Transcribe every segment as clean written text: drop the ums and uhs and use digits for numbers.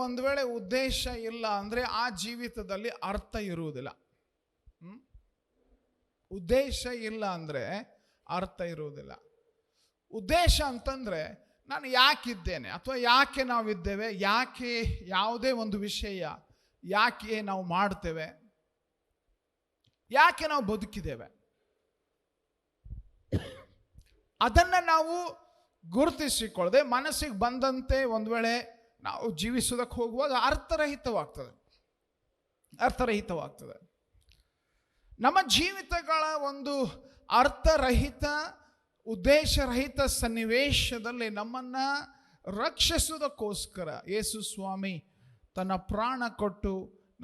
ಒಂದು ವೇಳೆ ಉದ್ದೇಶ ಇಲ್ಲ ಅಂದರೆ ಆ ಜೀವಿತದಲ್ಲಿ ಅರ್ಥ ಇರುವುದಿಲ್ಲ. ಉದ್ದೇಶ ಇಲ್ಲ ಅಂದರೆ ಅರ್ಥ ಇರುವುದಿಲ್ಲ. ಉದ್ದೇಶ ಅಂತಂದರೆ ನಾನು ಯಾಕಿದ್ದೇನೆ, ಅಥವಾ ಯಾಕೆ ನಾವಿದ್ದೇವೆ, ಯಾಕೆ ಯಾವುದೇ ಒಂದು ವಿಷಯ ಯಾಕೆ ನಾವು ಮಾಡ್ತೇವೆ, ಯಾಕೆ ನಾವು ಬದುಕಿದ್ದೇವೆ, ಅದನ್ನು ನಾವು ಗುರುತಿಸಿಕೊಳ್ಳದೆ ಮನಸ್ಸಿಗೆ ಬಂದಂತೆ ಒಂದು ವೇಳೆ ನಾವು ಜೀವಿಸೋದಕ್ಕೆ ಹೋಗುವಾಗ ಅರ್ಥರಹಿತವಾಗ್ತದೆ. ನಮ್ಮ ಜೀವಿತಗಳ ಒಂದು ಅರ್ಥರಹಿತ, ಉದ್ದೇಶರಹಿತ ಸನ್ನಿವೇಶದಲ್ಲಿ ನಮ್ಮನ್ನು ರಕ್ಷಿಸುವುದಕ್ಕೋಸ್ಕರ ಯೇಸು ಸ್ವಾಮಿ ತನ್ನ ಪ್ರಾಣ ಕೊಟ್ಟು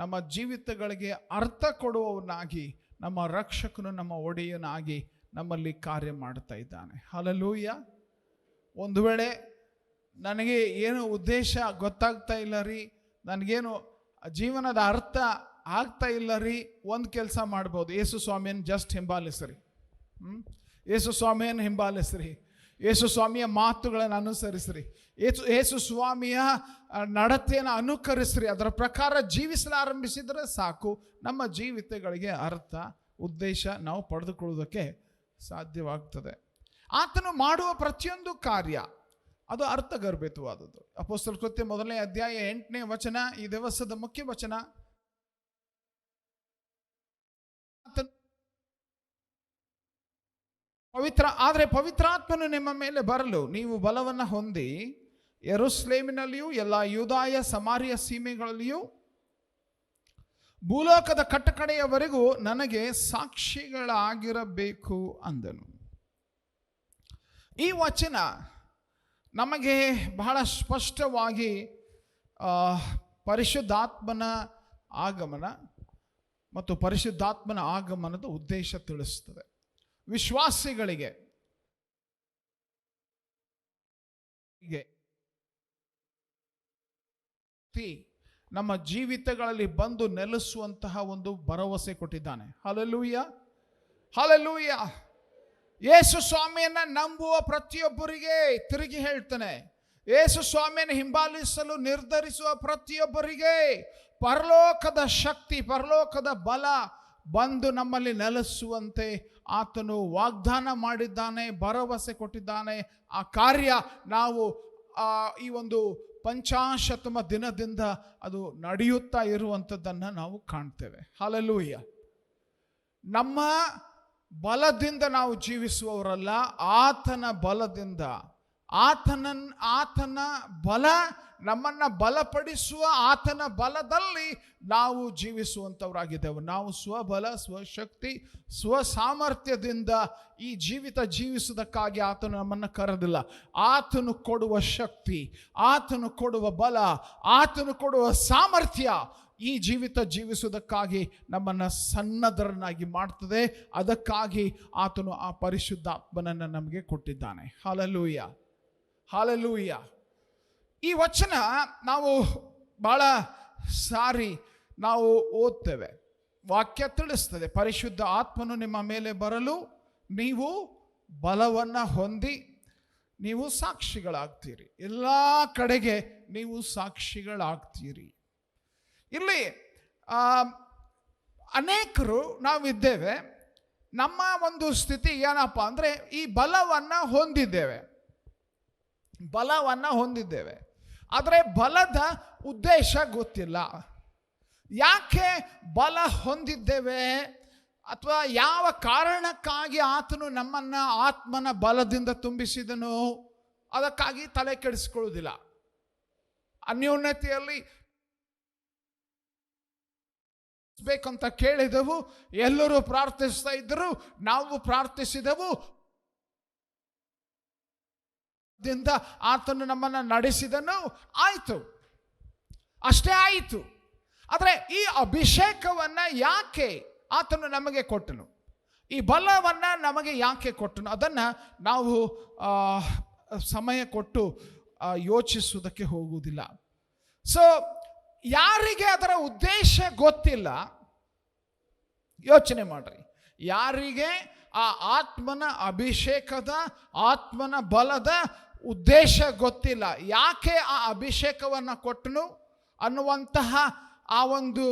ನಮ್ಮ ಜೀವಿತಗಳಿಗೆ ಅರ್ಥ ಕೊಡುವವನಾಗಿ, ನಮ್ಮ ರಕ್ಷಕನು, ನಮ್ಮ ಒಡೆಯನಾಗಿ ನಮ್ಮಲ್ಲಿ ಕಾರ್ಯ ಮಾಡ್ತಾ ಇದ್ದಾನೆ. ಹಲ್ಲೆಲೂಯಾ. ಒಂದು ವೇಳೆ ನನಗೆ ಏನು ಉದ್ದೇಶ ಗೊತ್ತಾಗ್ತಾ ಇಲ್ಲ ರೀ, ನನಗೇನು ಜೀವನದ ಅರ್ಥ ಆಗ್ತಾ ಇಲ್ಲ ರೀ, ಒಂದು ಕೆಲಸ ಮಾಡ್ಬೋದು. ಯೇಸು ಸ್ವಾಮಿಯನ್ನು ಜಸ್ಟ್ ಹಿಂಬಾಲಿಸ್ರಿ. ಯೇಸು ಸ್ವಾಮಿಯನ್ನು ಹಿಂಬಾಲಿಸ್ರಿ, ಯೇಸು ಸ್ವಾಮಿಯ ಮಾತುಗಳನ್ನು ಅನುಸರಿಸ್ರಿ, ಯೇಸು ಸ್ವಾಮಿಯ ನಡತೆಯನ್ನು ಅನುಕರಿಸ್ರಿ. ಅದರ ಪ್ರಕಾರ ಜೀವಿಸಲಾರಂಭಿಸಿದರೆ ಸಾಕು, ನಮ್ಮ ಜೀವಿತಗಳಿಗೆ ಅರ್ಥ, ಉದ್ದೇಶ ನಾವು ಪಡೆದುಕೊಳ್ಳುವುದಕ್ಕೆ ಸಾಧ್ಯವಾಗ್ತದೆ. ಆತನು ಮಾಡುವ ಪ್ರತಿಯೊಂದು ಕಾರ್ಯ ಅದು ಅರ್ಥಗರ್ಭಿತವಾದದ್ದು. ಅಪೊಸ್ತಲರ ಕೃತ್ಯ 1ನೇ ಅಧ್ಯಾಯ 8ನೇ ವಚನ ಈ ದಿವಸದ ಮುಖ್ಯ ವಚನ. ಆದರೆ ಪವಿತ್ರಾತ್ಮನು ನಿಮ್ಮ ಮೇಲೆ ಬರಲು ನೀವು ಬಲವನ್ನು ಹೊಂದಿ ಯೆರೂಸಲೇಮಿನಲ್ಲಿಯೂ ಎಲ್ಲ ಯೂದಾಯ ಸಮಾರ್ಯ ಸೀಮೆಗಳಲ್ಲಿಯೂ ಭೂಲೋಕದ ಕಟ್ಟಕಡೆಯವರೆಗೂ ನನಗೆ ಸಾಕ್ಷಿಗಳಾಗಿರಬೇಕು ಅಂದನು. ಈ ವಚನ ನಮಗೆ ಬಹಳ ಸ್ಪಷ್ಟವಾಗಿ ಪರಿಶುದ್ಧಾತ್ಮನ ಆಗಮನ ಮತ್ತು ಪರಿಶುದ್ಧಾತ್ಮನ ಆಗಮನದ ಉದ್ದೇಶ ತಿಳಿಸ್ತದೆ. ವಿಶ್ವಾಸಿಗಳಿಗೆ ನಮ್ಮ ಜೀವಿತಗಳಲ್ಲಿ ಬಂದು ನೆಲೆಸುವಂತಹ ಒಂದು ಭರವಸೆ ಕೊಟ್ಟಿದ್ದಾನೆ. Hallelujah, hallelujah. ಯೇಸು ಸ್ವಾಮಿಯನ್ನ ನಂಬುವ ಪ್ರತಿಯೊಬ್ಬರಿಗೆ ತಿರುಗಿ ಹೇಳ್ತಾನೆ, ಯೇಸು ಸ್ವಾಮಿಯನ್ನು ಹಿಂಬಾಲಿಸಲು ನಿರ್ಧರಿಸುವ ಪ್ರತಿಯೊಬ್ಬರಿಗೆ ಪರಲೋಕದ ಶಕ್ತಿ, ಪರಲೋಕದ ಬಲ ಬಂದು ನಮ್ಮಲ್ಲಿ ನೆಲೆಸುವಂತೆ ಆತನು ವಾಗ್ದಾನ ಮಾಡಿದ್ದಾನೆ, ಭರವಸೆ ಕೊಟ್ಟಿದ್ದಾನೆ. ಆ ಕಾರ್ಯ ನಾವು ಈ ಒಂದು ಪಂಚಾಶತಮ ದಿನದಿಂದ ಅದು ನಡೆಯುತ್ತಾ ಇರುವಂಥದ್ದನ್ನು ನಾವು ಕಾಣ್ತೇವೆ. ಹಲ್ಲೆಲೂಯಾ. ನಮ್ಮ ಬಲದಿಂದ ನಾವು ಜೀವಿಸುವವರಲ್ಲ, ಆತನ ಬಲದಿಂದ, ಆತನ ಬಲ ನಮ್ಮನ್ನು ಬಲಪಡಿಸುವ ಆತನ ಬಲದಲ್ಲಿ ನಾವು ಜೀವಿಸುವಂಥವರಾಗಿದ್ದೇವೆ. ನಾವು ಸ್ವಬಲ, ಸ್ವಶಕ್ತಿ, ಸ್ವಸಾಮರ್ಥ್ಯದಿಂದ ಈ ಜೀವಿತ ಜೀವಿಸುವುದಕ್ಕಾಗಿ ಆತನು ನಮ್ಮನ್ನು ಕರೆದಿಲ್ಲ. ಆತನು ಕೊಡುವ ಶಕ್ತಿ, ಆತನು ಕೊಡುವ ಬಲ, ಆತನು ಕೊಡುವ ಸಾಮರ್ಥ್ಯ ಈ ಜೀವಿತ ಜೀವಿಸುವುದಕ್ಕಾಗಿ ನಮ್ಮನ್ನು ಸನ್ನದ್ಧರನ್ನಾಗಿ ಮಾಡ್ತದೆ. ಅದಕ್ಕಾಗಿ ಆತನು ಆ ಪರಿಶುದ್ಧಾತ್ಮನನ್ನು ನಮಗೆ ಕೊಟ್ಟಿದ್ದಾನೆ. Hallelujah, hallelujah. ಈ ವಚನ ನಾವು ಬಹಳ ಸಾರಿ ನಾವು ಓದ್ತೇವೆ. ವಾಕ್ಯ ತಿಳಿಸ್ತದೆ, ಪರಿಶುದ್ಧ ಆತ್ಮನು ನಿಮ್ಮ ಮೇಲೆ ಬರಲು ನೀವು ಬಲವನ್ನು ಹೊಂದಿ ನೀವು ಸಾಕ್ಷಿಗಳಾಗ್ತೀರಿ. ಎಲ್ಲ ಕಡೆಗೆ ನೀವು ಸಾಕ್ಷಿಗಳಾಗ್ತೀರಿ. ಇಲ್ಲಿ ಅನೇಕರು ನಾವಿದ್ದೇವೆ, ನಮ್ಮ ಒಂದು ಸ್ಥಿತಿ ಏನಪ್ಪ ಅಂದರೆ ಈ ಬಲವನ್ನು ಹೊಂದಿದ್ದೇವೆ, ಆದರೆ ಬಲದ ಉದ್ದೇಶ ಗೊತ್ತಿಲ್ಲ. ಯಾಕೆ ಬಲ ಹೊಂದಿದ್ದೇವೆ ಅಥವಾ ಯಾವ ಕಾರಣಕ್ಕಾಗಿ ಆತನು ನಮ್ಮನ್ನು ಆತ್ಮನ ಬಲದಿಂದ ತುಂಬಿಸಿದನು ಅದಕ್ಕಾಗಿ ತಲೆ ಕೆಡಿಸ್ಕೊಳ್ಳುವುದಿಲ್ಲ. ಅನ್ಯೋನ್ಯತೆಯಲ್ಲಿ ಬೇಕಂತ ಕೇಳಿದೆವು, ಎಲ್ಲರೂ ಪ್ರಾರ್ಥಿಸ್ತಾ ಇದ್ದರು, ನಾವು ಪ್ರಾರ್ಥಿಸಿದೆವು, ಆತನು ನಮ್ಮನ್ನು ನಡೆಸಿದನು, ಆಯಿತು, ಅಷ್ಟೇ ಆಯಿತು. ಆದರೆ ಈ ಅಭಿಷೇಕವನ್ನು ಯಾಕೆ ಆತನು ನಮಗೆ ಕೊಟ್ಟನು, ಈ ಬಲವನ್ನು ನಮಗೆ ಯಾಕೆ ಕೊಟ್ಟನು, ಅದನ್ನು ನಾವು ಸಮಯ ಕೊಟ್ಟು ಯೋಚಿಸುವುದಕ್ಕೆ ಹೋಗುವುದಿಲ್ಲ. ಸೊ ಯಾರಿಗೆ ಅದರ ಉದ್ದೇಶ ಗೊತ್ತಿಲ್ಲ, ಯೋಚನೆ ಮಾಡ್ರಿ. ಯಾರಿಗೆ ಆ ಆತ್ಮನ ಅಭಿಷೇಕದ, ಆತ್ಮನ ಬಲದ ಉದ್ದೇಶ ಗೊತ್ತಿಲ್ಲ, ಯಾಕೆ ಆ ಅಭಿಷೇಕವನ್ನು ಕೊಟ್ಟನು, ಅನ್ನುವಂತಹ ಆ ಒಂದು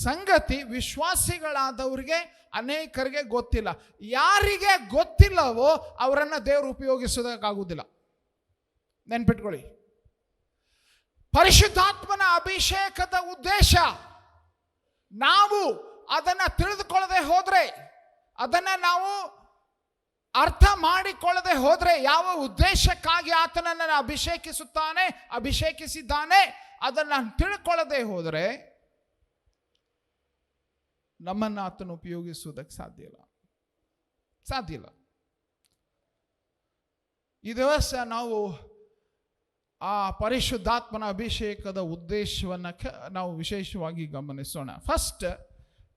ಸಂಗತಿ ವಿಶ್ವಾಸಿಗಳಾದವ್ರಿಗೆ ಅನೇಕರಿಗೆ ಗೊತ್ತಿಲ್ಲ. ಯಾರಿಗೆ ಗೊತ್ತಿಲ್ಲವೋ ಅವರನ್ನು ದೇವರು ಉಪಯೋಗಿಸೋದಕ್ಕಾಗುವುದಿಲ್ಲ. ನೆನ್ಪಿಟ್ಕೊಳ್ಳಿ, ಪರಿಶುದ್ಧಾತ್ಮನ ಅಭಿಷೇಕದ ಉದ್ದೇಶ ನಾವು ಅದನ್ನು ತಿಳಿದುಕೊಳ್ಳದೆ ಹೋದ್ರೆ, ಅದನ್ನು ನಾವು ಅರ್ಥ ಮಾಡಿಕೊಳ್ಳದೆ ಹೋದ್ರೆ, ಯಾವ ಉದ್ದೇಶಕ್ಕಾಗಿ ಆತನನ್ನು ಅಭಿಷೇಕಿಸಿದ್ದಾನೆ ಅದನ್ನು ತಿಳ್ಕೊಳ್ಳದೆ ಹೋದರೆ ನಮ್ಮನ್ನು ಆತನು ಉಪಯೋಗಿಸುವುದಕ್ಕೆ ಸಾಧ್ಯ ಇಲ್ಲ. ಈ ದಿವಸ ನಾವು ಆ ಪರಿಶುದ್ಧಾತ್ಮನ ಅಭಿಷೇಕದ ಉದ್ದೇಶವನ್ನು ನಾವು ವಿಶೇಷವಾಗಿ ಗಮನಿಸೋಣ. ಫಸ್ಟ್,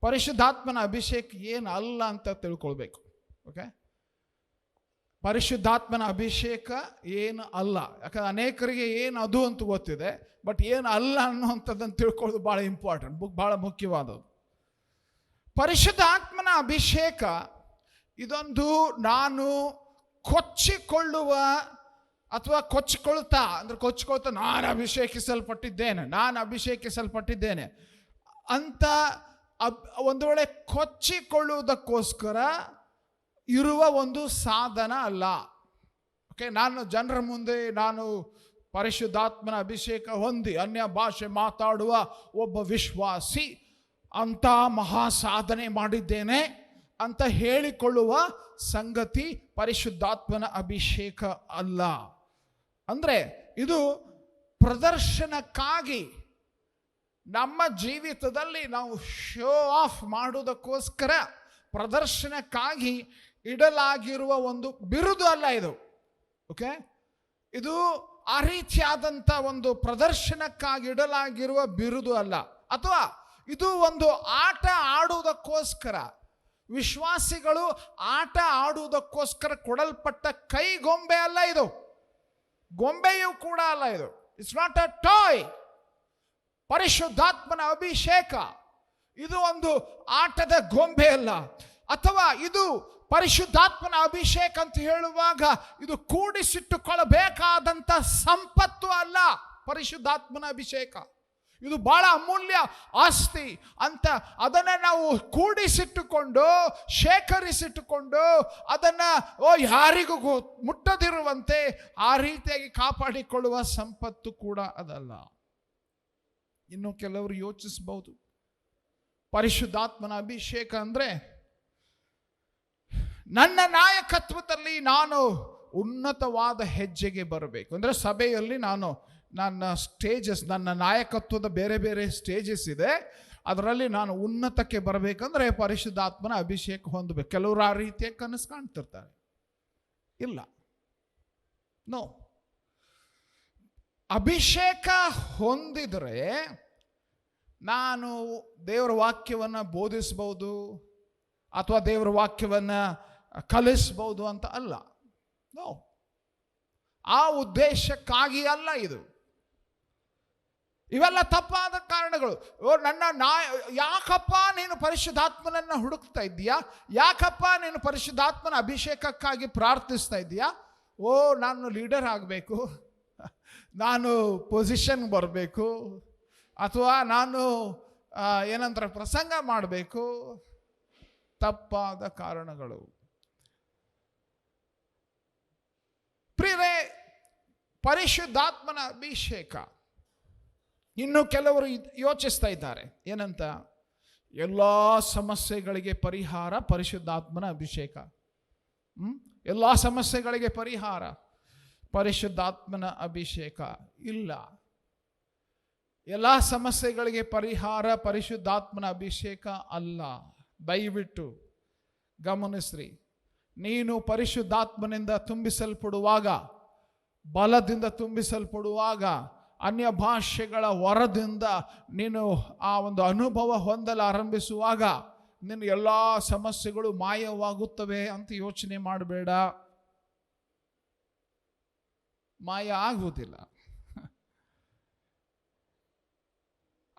ಪರಿಶುದ್ಧಾತ್ಮನ ಅಭಿಷೇಕ ಏನು ಅಲ್ಲ ಅಂತ ತಿಳ್ಕೊಳ್ಬೇಕು. ಓಕೆ, ಪರಿಶುದ್ಧಾತ್ಮನ ಅಭಿಷೇಕ ಏನು ಅಲ್ಲ. ಯಾಕಂದ್ರೆ ಅನೇಕರಿಗೆ ಏನು ಅದು ಅಂತ ಗೊತ್ತಿದೆ, ಬಟ್ ಏನು ಅಲ್ಲ ಅನ್ನುವಂಥದ್ದನ್ನು ತಿಳ್ಕೊಳ್ಳೋದು ಭಾಳ ಇಂಪಾರ್ಟೆಂಟ್, ಭಾಳ ಮುಖ್ಯವಾದದ್ದು. ಪರಿಶುದ್ಧಾತ್ಮನ ಅಭಿಷೇಕ ಇದೊಂದು ನಾನು ಕೊಚ್ಚಿಕೊಳ್ಳುವ ಅಥವಾ ಕೊಚ್ಚಿಕೊಳ್ತಾ ನಾನು ಅಭಿಷೇಕಿಸಲ್ಪಟ್ಟಿದ್ದೇನೆ ಅಂತ ಒಂದು ವೇಳೆ ಕೊಚ್ಚಿಕೊಳ್ಳುವುದಕ್ಕೋಸ್ಕರ ಇರುವ ಒಂದು ಸಾಧನ ಅಲ್ಲ. ಓಕೆ, ನಾನು ಜನರ ಮುಂದೆ ನಾನು ಪರಿಶುದ್ಧಾತ್ಮನ ಅಭಿಷೇಕ ಹೊಂದಿ ಅನ್ಯ ಭಾಷೆ ಮಾತಾಡುವ ಒಬ್ಬ ವಿಶ್ವಾಸಿ ಅಂತ ಮಹಾ ಸಾಧನೆ ಮಾಡಿದ್ದೇನೆ ಅಂತ ಹೇಳಿಕೊಳ್ಳುವ ಸಂಗತಿ ಪರಿಶುದ್ಧಾತ್ಮನ ಅಭಿಷೇಕ ಅಲ್ಲ. ಅಂದರೆ ಇದು ಪ್ರದರ್ಶನಕ್ಕಾಗಿ ನಮ್ಮ ಜೀವಿತದಲ್ಲಿ ನಾವು ಶೋ ಆಫ್ ಮಾಡುವುದಕ್ಕೋಸ್ಕರ ಪ್ರದರ್ಶನಕ್ಕಾಗಿ ಇಡಲಾಗಿರುವ ಒಂದು ಬಿರುದು ಅಲ್ಲ ಇದು. ಓಕೆ, ಇದು ಆ ರೀತಿಯಾದಂಥ ಒಂದು ಪ್ರದರ್ಶನಕ್ಕಾಗಿ ಇಡಲಾಗಿರುವ ಬಿರುದು ಅಲ್ಲ. ಅಥವಾ ಇದು ಒಂದು ಆಟ ಆಡುವುದಕ್ಕೋಸ್ಕರ, ವಿಶ್ವಾಸಿಗಳು ಆಟ ಆಡುವುದಕ್ಕೋಸ್ಕರ ಕೊಡಲ್ಪಟ್ಟ ಕೈಗೊಂಬೆ ಅಲ್ಲ ಇದು. ಗೊಂಬೆಯೂ ಕೂಡ ಅಲ್ಲ ಇದು. It's not a toy. ಪರಿಶುದ್ಧಾತ್ಮನ ಅಭಿಷೇಕ ಇದು ಒಂದು ಆಟದ ಗೊಂಬೆ ಅಲ್ಲ. ಅಥವಾ ಇದು ಪರಿಶುದ್ಧಾತ್ಮನ ಅಭಿಷೇಕ ಅಂತ ಹೇಳುವಾಗ ಇದು ಕೂಡಿಸಿಟ್ಟುಕೊಳ್ಳಬೇಕಾದಂಥ ಸಂಪತ್ತು ಅಲ್ಲ. ಪರಿಶುದ್ಧಾತ್ಮನ ಅಭಿಷೇಕ ಇದು ಬಹಳ ಅಮೂಲ್ಯ ಆಸ್ತಿ ಅಂತ ಅದನ್ನು ನಾವು ಕೂಡಿಸಿಟ್ಟುಕೊಂಡು ಶೇಖರಿಸಿಟ್ಟುಕೊಂಡು ಅದನ್ನು ಯಾರಿಗೂ ಮುಟ್ಟದಿರುವಂತೆ ಆ ರೀತಿಯಾಗಿ ಕಾಪಾಡಿಕೊಳ್ಳುವ ಸಂಪತ್ತು ಕೂಡ ಅದಲ್ಲ. ಇನ್ನು ಕೆಲವರು ಯೋಚಿಸಬಹುದು, ಪರಿಶುದ್ಧಾತ್ಮನ ಅಭಿಷೇಕ ಅಂದರೆ ನನ್ನ ನಾಯಕತ್ವದಲ್ಲಿ ನಾನು ಉನ್ನತವಾದ ಹೆಜ್ಜೆಗೆ ಬರಬೇಕು. ಅಂದರೆ ಸಭೆಯಲ್ಲಿ ನನ್ನ ನಾಯಕತ್ವದ ಬೇರೆ ಬೇರೆ ಸ್ಟೇಜಸ್ ಇದೆ, ಅದರಲ್ಲಿ ನಾನು ಉನ್ನತಕ್ಕೆ ಬರಬೇಕಂದ್ರೆ ಪರಿಶುದ್ಧಾತ್ಮನ ಅಭಿಷೇಕ ಹೊಂದಬೇಕು. ಕೆಲವರು ಆ ರೀತಿಯ ಕನಸು ಕಾಣ್ತಿರ್ತಾರೆ. ಇಲ್ಲ, ನೋ. ಅಭಿಷೇಕ ಹೊಂದಿದರೆ ನಾನು ದೇವರ ವಾಕ್ಯವನ್ನು ಬೋಧಿಸ್ಬೋದು ಅಥವಾ ದೇವರ ವಾಕ್ಯವನ್ನು ಕಲಿಸ್ಬೋದು ಅಂತ ಅಲ್ಲ. ನೋ, ಆ ಉದ್ದೇಶಕ್ಕಾಗಿ ಅಲ್ಲ ಇದು. ಇವೆಲ್ಲ ತಪ್ಪಾದ ಕಾರಣಗಳು. ಯಾಕಪ್ಪ ನೀನು ಪರಿಶುದ್ಧಾತ್ಮನನ್ನು ಹುಡುಕ್ತಾ ಇದ್ದೀಯಾ? ಯಾಕಪ್ಪ ನೀನು ಪರಿಶುದ್ಧಾತ್ಮನ ಅಭಿಷೇಕಕ್ಕಾಗಿ ಪ್ರಾರ್ಥಿಸ್ತಾ ಇದ್ದೀಯಾ? ನಾನು ಲೀಡರ್ ಆಗಬೇಕು, ನಾನು ಪೊಸಿಷನ್ ಬರಬೇಕು, ಅಥವಾ ನಾನು ಏನಂತಾರೆ ಪ್ರಸಂಗ ಮಾಡಬೇಕು. ತಪ್ಪಾದ ಕಾರಣಗಳು. ಪ್ರಿಯರೇ, ಪರಿಶುದ್ಧಾತ್ಮನ ಅಭಿಷೇಕ ಇನ್ನು ಕೆಲವರು ಯೋಚಿಸ್ತಾ ಇದ್ದಾರೆ ಏನಂತ, ಎಲ್ಲ ಸಮಸ್ಯೆಗಳಿಗೆ ಪರಿಹಾರ ಪರಿಶುದ್ಧಾತ್ಮನ ಅಭಿಷೇಕ. ಎಲ್ಲ ಸಮಸ್ಯೆಗಳಿಗೆ ಪರಿಹಾರ ಪರಿಶುದ್ಧಾತ್ಮನ ಅಭಿಷೇಕ. ಇಲ್ಲ, ಎಲ್ಲ ಸಮಸ್ಯೆಗಳಿಗೆ ಪರಿಹಾರ ಪರಿಶುದ್ಧಾತ್ಮನ ಅಭಿಷೇಕ ಅಲ್ಲ. ದಯವಿಟ್ಟು ಗಮನಿಸ್ರಿ. ನೀನು ಪರಿಶುದ್ಧಾತ್ಮನಿಂದ ತುಂಬಿಸಲ್ಪಡುವಾಗ, ಬಲದಿಂದ ತುಂಬಿಸಲ್ಪಡುವಾಗ, ಅನ್ಯ ಭಾಷೆಗಳ ವರದಿಂದ ನೀನು ಆ ಒಂದು ಅನುಭವ ಹೊಂದಲು ಆರಂಭಿಸುವಾಗ ನಿನ್ನ ಎಲ್ಲ ಸಮಸ್ಯೆಗಳು ಮಾಯವಾಗುತ್ತವೆ ಅಂತ ಯೋಚನೆ ಮಾಡಬೇಡ. ಮಾಯ ಆಗುವುದಿಲ್ಲ.